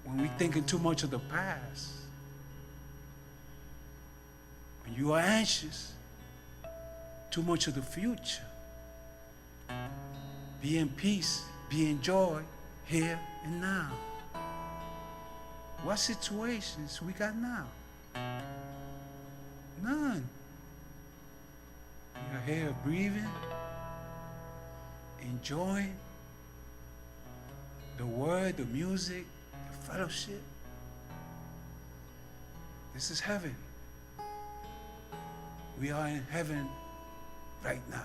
[SPEAKER 8] when we're thinking too much of the past. When you are anxious, too much of the future. Be in peace, be in joy, here and now. What situations we got now? None. You're here breathing, enjoying the word, the music, the fellowship. This is heaven. We are in heaven right now.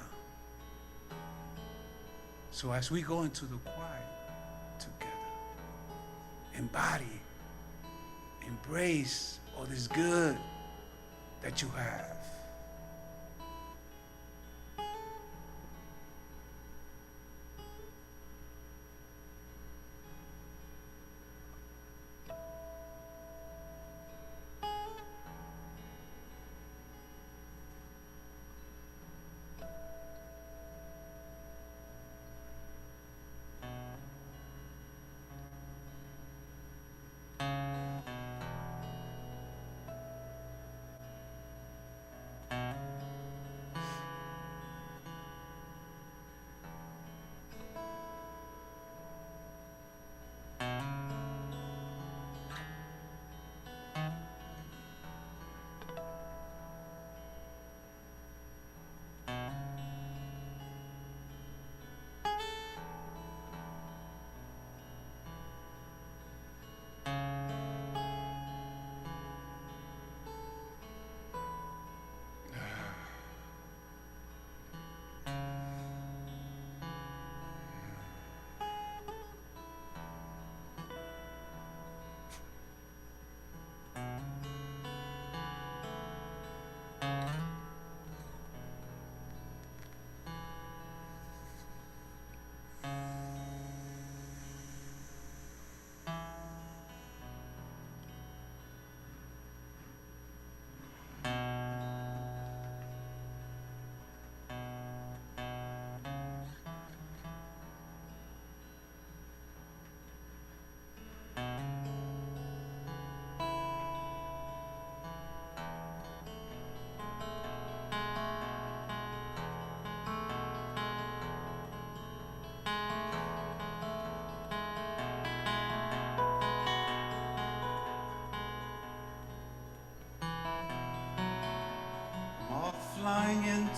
[SPEAKER 8] So as we go into the quiet together, embody, embrace all this good that you have.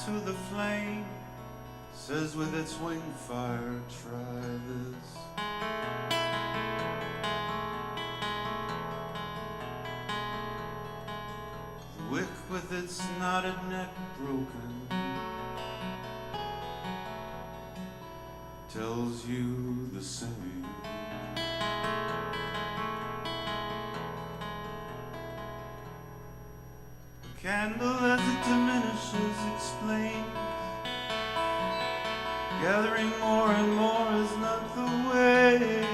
[SPEAKER 3] to the flame, says with its wing fire, try this. The wick with its knotted neck broken tells you the same. A candle as it diminishes explains, gathering more and more is not the way.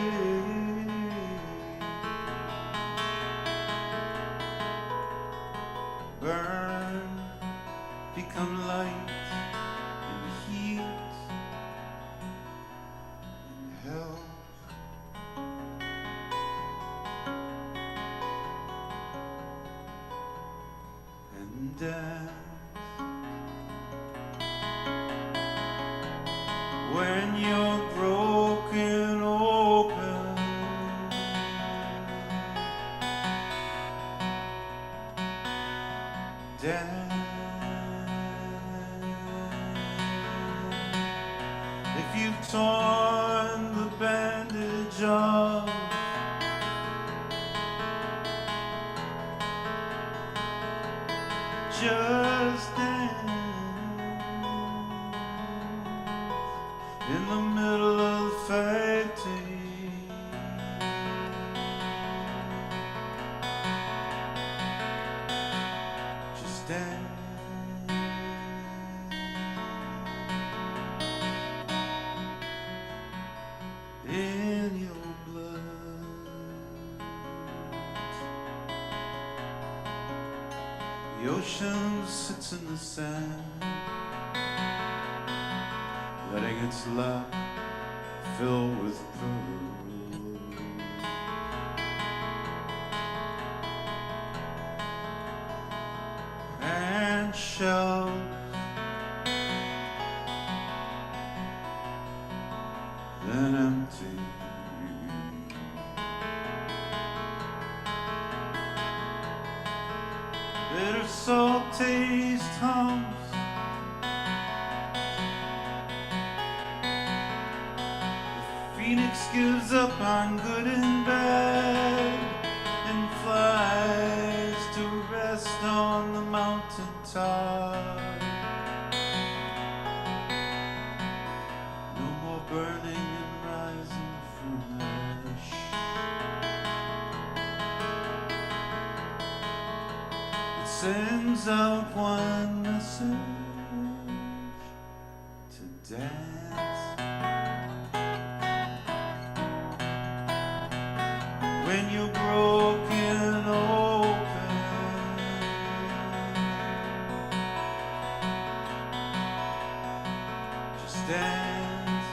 [SPEAKER 3] Burn, become light and heat and hell. And dance when you're broken open. Dance if you've torn the bandage off. Just dance in the middle of the fighting. Just dance in your blood. The ocean sits in the sand, letting its lap fill with pearls. And shells then empty. Bitter salt taste hums. The phoenix gives up on good and bad and flies to rest on the mountain top. No more burning and rising from ash. It sends out one message to dance. When you're broken open, just dance.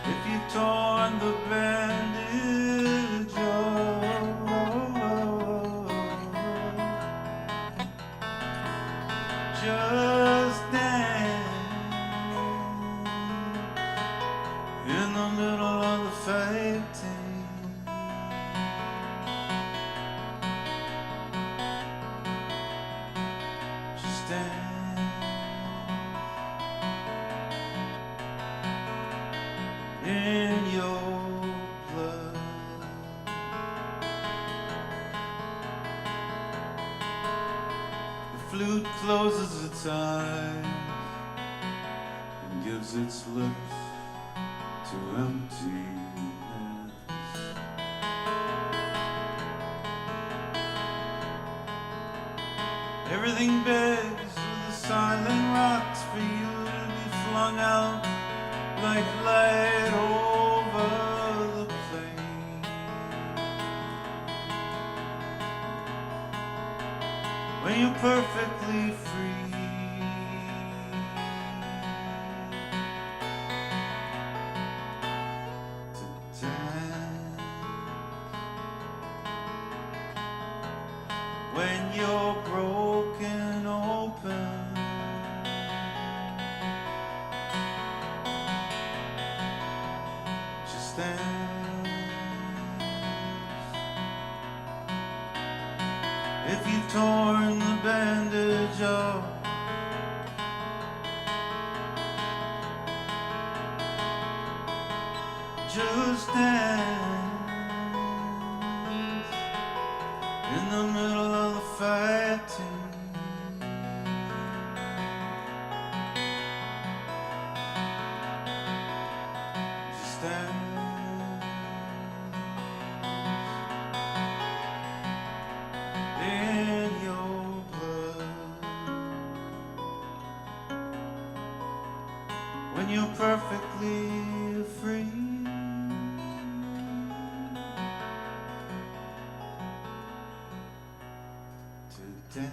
[SPEAKER 3] If you've torn the bandage off, just dance in the middle of the fighting. Just dance in your blood. The flute closes its eyes and gives its lips to emptiness. Everything begs with the silent rocks for you to be flung out like light over the plain. When you're perfectly free, to dance. When you're broken open, just dance If you've torn the bandage off, just dance in the middle of the fighting. Just dance in your blood when you're perfectly free. To dance.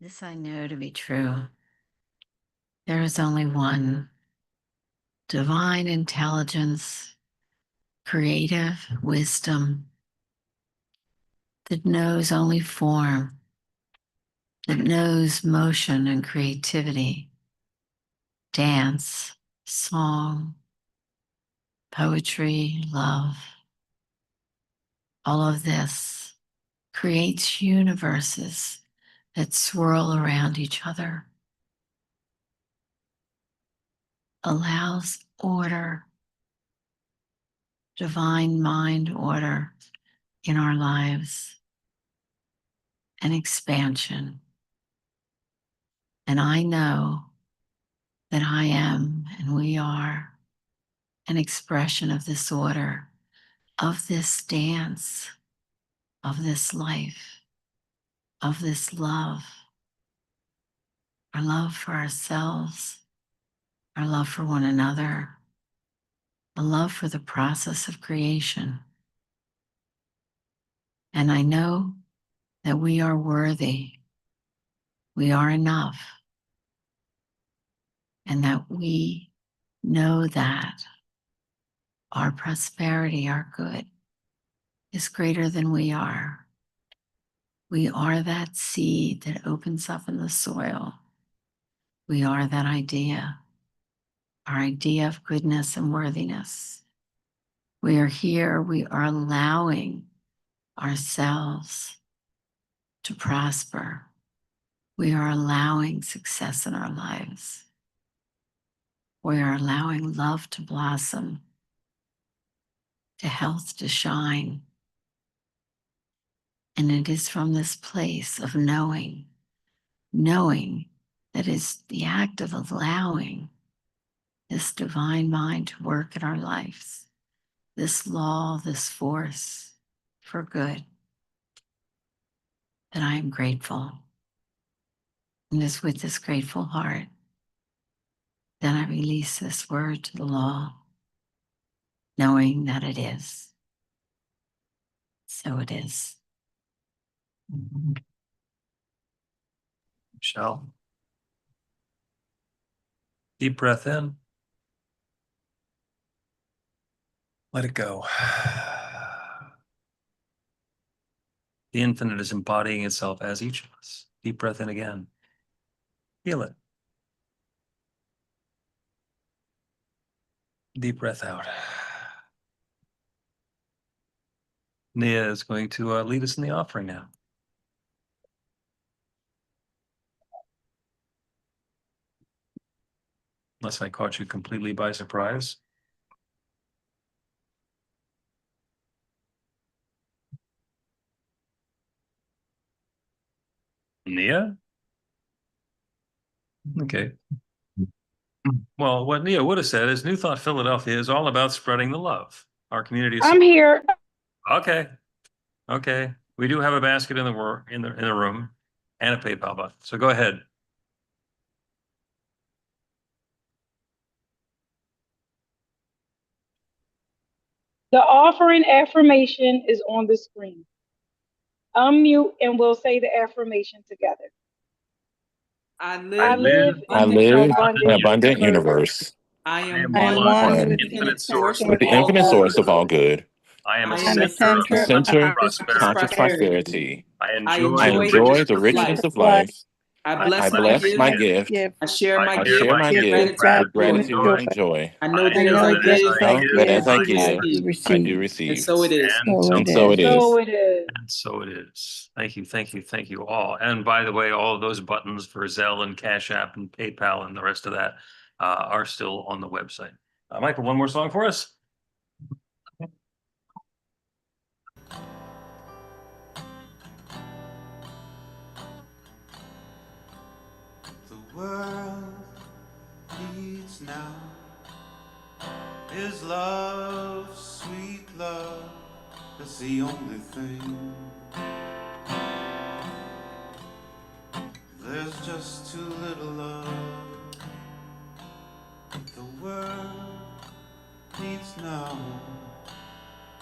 [SPEAKER 5] This I know to be true. There is only one divine intelligence, creative wisdom that knows only form, that knows motion and creativity, dance, song, poetry, love. All of this creates universes that swirl around each other, allows order, divine mind order in our lives, and expansion. And I know that I am and we are an expression of this order, of this dance, of this life, of this love, our love for ourselves, our love for one another, a love for the process of creation. And I know that we are worthy, we are enough, and that we know that our prosperity, our good, is greater than we are. We are that seed that opens up in the soil. We are that idea, our idea of goodness and worthiness. We are here, we are allowing ourselves to prosper. We are allowing success in our lives. We are allowing love to blossom, to health to shine. And it is from this place of knowing that is the act of allowing this divine mind to work in our lives, this law, this force for good, that I am grateful. And it's with this grateful heart that I release this word to the law, knowing that it is. So it is.
[SPEAKER 2] Michelle. Deep breath in. Let it go. The infinite is embodying itself as each of us. Deep breath in again. Feel it. Deep breath out. Nia is going to lead us in the offering now. Unless I caught you completely by surprise. Nia? Okay. Well, what Nia would have said is New Thought Philadelphia is all about spreading the love. Our community is.
[SPEAKER 6] I'm here.
[SPEAKER 2] Okay. Okay. We do have a basket in the room and a PayPal button. So go ahead.
[SPEAKER 6] The offering affirmation is on the screen. Unmute and we'll say the affirmation together.
[SPEAKER 9] I
[SPEAKER 6] I
[SPEAKER 9] live
[SPEAKER 6] live
[SPEAKER 4] I
[SPEAKER 6] in
[SPEAKER 9] in
[SPEAKER 6] an
[SPEAKER 4] live
[SPEAKER 9] an
[SPEAKER 4] in an
[SPEAKER 6] abundant
[SPEAKER 4] abundant
[SPEAKER 6] universe.
[SPEAKER 4] universe.
[SPEAKER 9] I
[SPEAKER 2] I
[SPEAKER 9] am
[SPEAKER 2] am
[SPEAKER 7] I am
[SPEAKER 2] one
[SPEAKER 9] one
[SPEAKER 7] one
[SPEAKER 2] with
[SPEAKER 9] with
[SPEAKER 2] the
[SPEAKER 7] with
[SPEAKER 9] the
[SPEAKER 7] the
[SPEAKER 2] infinite
[SPEAKER 9] infinite
[SPEAKER 2] source
[SPEAKER 7] infinite
[SPEAKER 2] of
[SPEAKER 4] With
[SPEAKER 9] source
[SPEAKER 4] the
[SPEAKER 9] of
[SPEAKER 2] all
[SPEAKER 4] infinite
[SPEAKER 9] all
[SPEAKER 2] good.
[SPEAKER 4] source of all
[SPEAKER 9] good.
[SPEAKER 4] good.
[SPEAKER 2] I am a
[SPEAKER 9] I
[SPEAKER 7] I'm
[SPEAKER 9] am
[SPEAKER 7] a
[SPEAKER 9] a
[SPEAKER 2] center of
[SPEAKER 4] The
[SPEAKER 7] center
[SPEAKER 9] center
[SPEAKER 7] of
[SPEAKER 9] of
[SPEAKER 4] center
[SPEAKER 2] conscious
[SPEAKER 4] of
[SPEAKER 7] conscious
[SPEAKER 9] conscious
[SPEAKER 2] prosperity.
[SPEAKER 4] conscious
[SPEAKER 9] prosperity.
[SPEAKER 7] prosperity.
[SPEAKER 4] prosperity.
[SPEAKER 2] I
[SPEAKER 9] I
[SPEAKER 2] enjoy
[SPEAKER 4] I
[SPEAKER 2] the
[SPEAKER 9] enjoy the
[SPEAKER 2] riches
[SPEAKER 4] enjoy the
[SPEAKER 2] of
[SPEAKER 9] riches of
[SPEAKER 4] riches
[SPEAKER 2] life.
[SPEAKER 9] life.
[SPEAKER 4] of
[SPEAKER 7] Life.
[SPEAKER 4] life.
[SPEAKER 9] I
[SPEAKER 7] I
[SPEAKER 9] bless
[SPEAKER 4] I
[SPEAKER 9] my
[SPEAKER 4] bless my
[SPEAKER 9] gift.
[SPEAKER 4] gift.
[SPEAKER 7] gift.
[SPEAKER 9] I share my
[SPEAKER 4] I
[SPEAKER 9] gift
[SPEAKER 4] share my
[SPEAKER 9] with
[SPEAKER 7] With
[SPEAKER 4] gift
[SPEAKER 9] gratitude
[SPEAKER 4] with
[SPEAKER 9] and
[SPEAKER 7] gratitude
[SPEAKER 9] joy.
[SPEAKER 7] and
[SPEAKER 4] gratitude
[SPEAKER 7] joy.
[SPEAKER 4] and joy.
[SPEAKER 9] I know
[SPEAKER 7] I
[SPEAKER 9] that as
[SPEAKER 7] know
[SPEAKER 9] I
[SPEAKER 7] that
[SPEAKER 9] give,
[SPEAKER 7] as I
[SPEAKER 4] But as
[SPEAKER 7] give,
[SPEAKER 4] I
[SPEAKER 9] I
[SPEAKER 4] give,
[SPEAKER 7] I
[SPEAKER 9] receive.
[SPEAKER 4] I do
[SPEAKER 7] receive.
[SPEAKER 9] And
[SPEAKER 4] receive.
[SPEAKER 9] so it is.
[SPEAKER 7] So
[SPEAKER 4] And
[SPEAKER 7] it
[SPEAKER 4] so
[SPEAKER 7] is.
[SPEAKER 4] it is.
[SPEAKER 6] So it is.
[SPEAKER 2] And so it is. Thank you, thank you, thank you all. And by the way, all of those buttons for Zelle and Cash App and PayPal and the rest of that are still on the website. Michael, one more song for us?
[SPEAKER 3] The world needs now is love, sweet love. That's the only thing. There's just too little love. The world needs now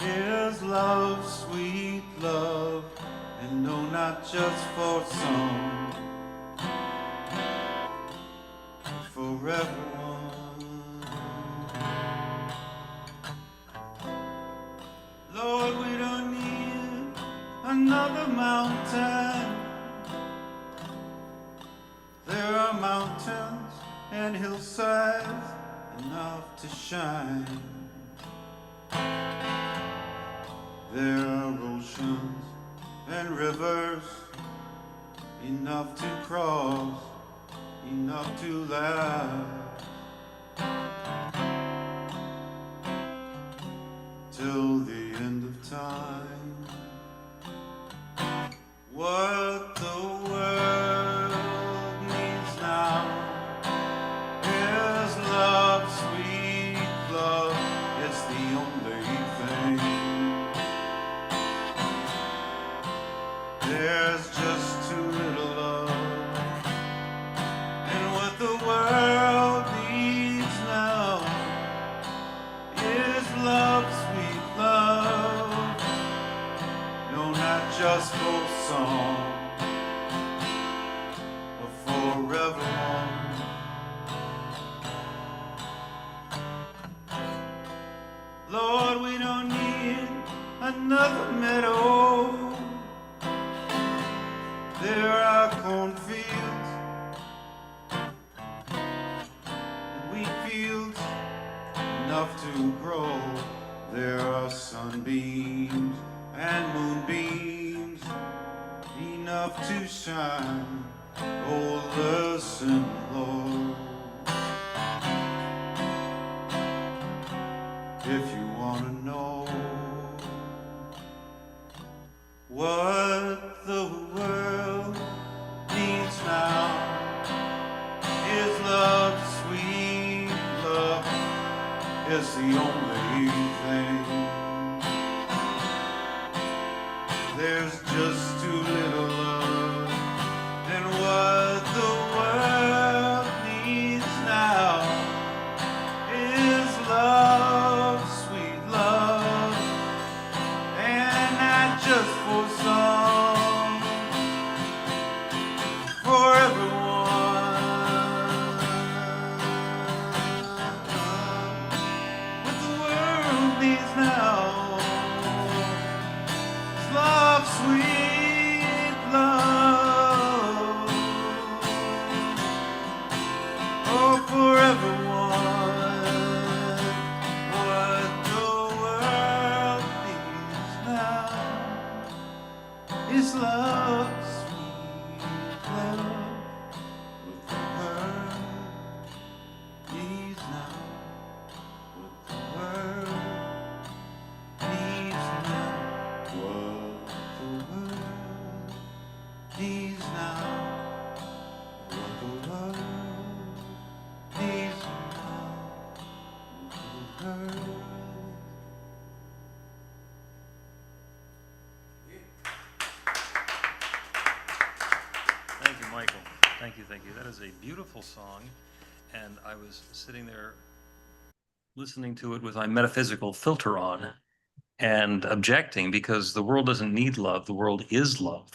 [SPEAKER 3] is love, sweet love, and no, not just for some, but for everyone. Lord, we don't need another mountain. There are mountains and hillsides enough to shine. There are oceans and rivers enough to cross, enough to laugh, till the end of time. What the world needs now is love, sweet love. It's the only thing. There's just too little love. And what the world needs now is love, sweet love. No, not just for song, but for everyone. Lord, we don't need another meadow. There are cornfields and wheat fields enough to grow. There are sunbeams and moonbeams enough to shine. Oh, listen, Lord, if you want to know what the world needs now is love, sweet love. It's the only thing. There's just too little love. And what the world needs now is love, sweet love, and not just for some, for everyone. What the world needs now is love, sweet love. Oh, for everyone. What the world needs now is love, sweet love. What the world needs now. What the world needs now. What the world needs now. What the world needs now. What the world.
[SPEAKER 2] Thank you, Michael. Thank you, thank you. That is a beautiful song. And I was sitting there listening to it with my metaphysical filter on and objecting because the world doesn't need love. The world is love.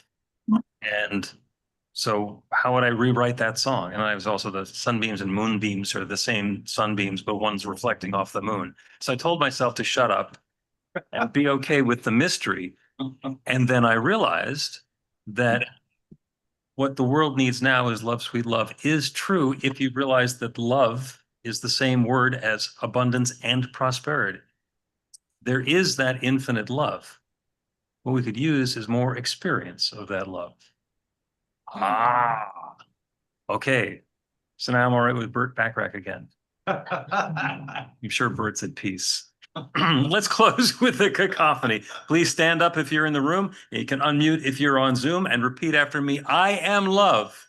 [SPEAKER 2] And so how would I rewrite that song? And I was also the sunbeams and moonbeams are the same sunbeams, but one's reflecting off the moon. So I told myself to shut up and be okay with the mystery. And then I realized that what the world needs now is love, sweet love is true if you realize that love is the same word as abundance and prosperity. There is that infinite love. What we could use is more experience of that love. Ah, okay. So now I'm all right with Bert Bacharach again. I'm sure Bert's at peace. Let's close with a cacophony. Please stand up if you're in the room. You can unmute if you're on Zoom and repeat after me. I am love.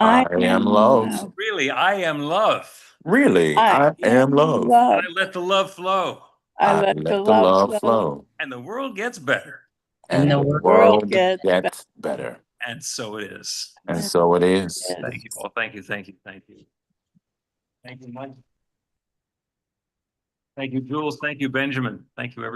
[SPEAKER 4] I am love.
[SPEAKER 2] Really, I am love.
[SPEAKER 4] Really,
[SPEAKER 7] I
[SPEAKER 4] I am love.
[SPEAKER 7] love.
[SPEAKER 2] I let the love flow.
[SPEAKER 7] I
[SPEAKER 4] I
[SPEAKER 7] let the
[SPEAKER 4] let the
[SPEAKER 7] love
[SPEAKER 4] love
[SPEAKER 7] flow.
[SPEAKER 4] flow.
[SPEAKER 2] And the world gets better.
[SPEAKER 4] And the
[SPEAKER 7] world
[SPEAKER 4] world
[SPEAKER 7] gets
[SPEAKER 4] gets better.
[SPEAKER 2] And so it is.
[SPEAKER 4] And so it is.
[SPEAKER 7] Yes.
[SPEAKER 2] Thank you all. Thank you. Thank you. Thank you. Thank you, Mike. Thank you, Jules. Thank you, Benjamin. Thank you, everybody.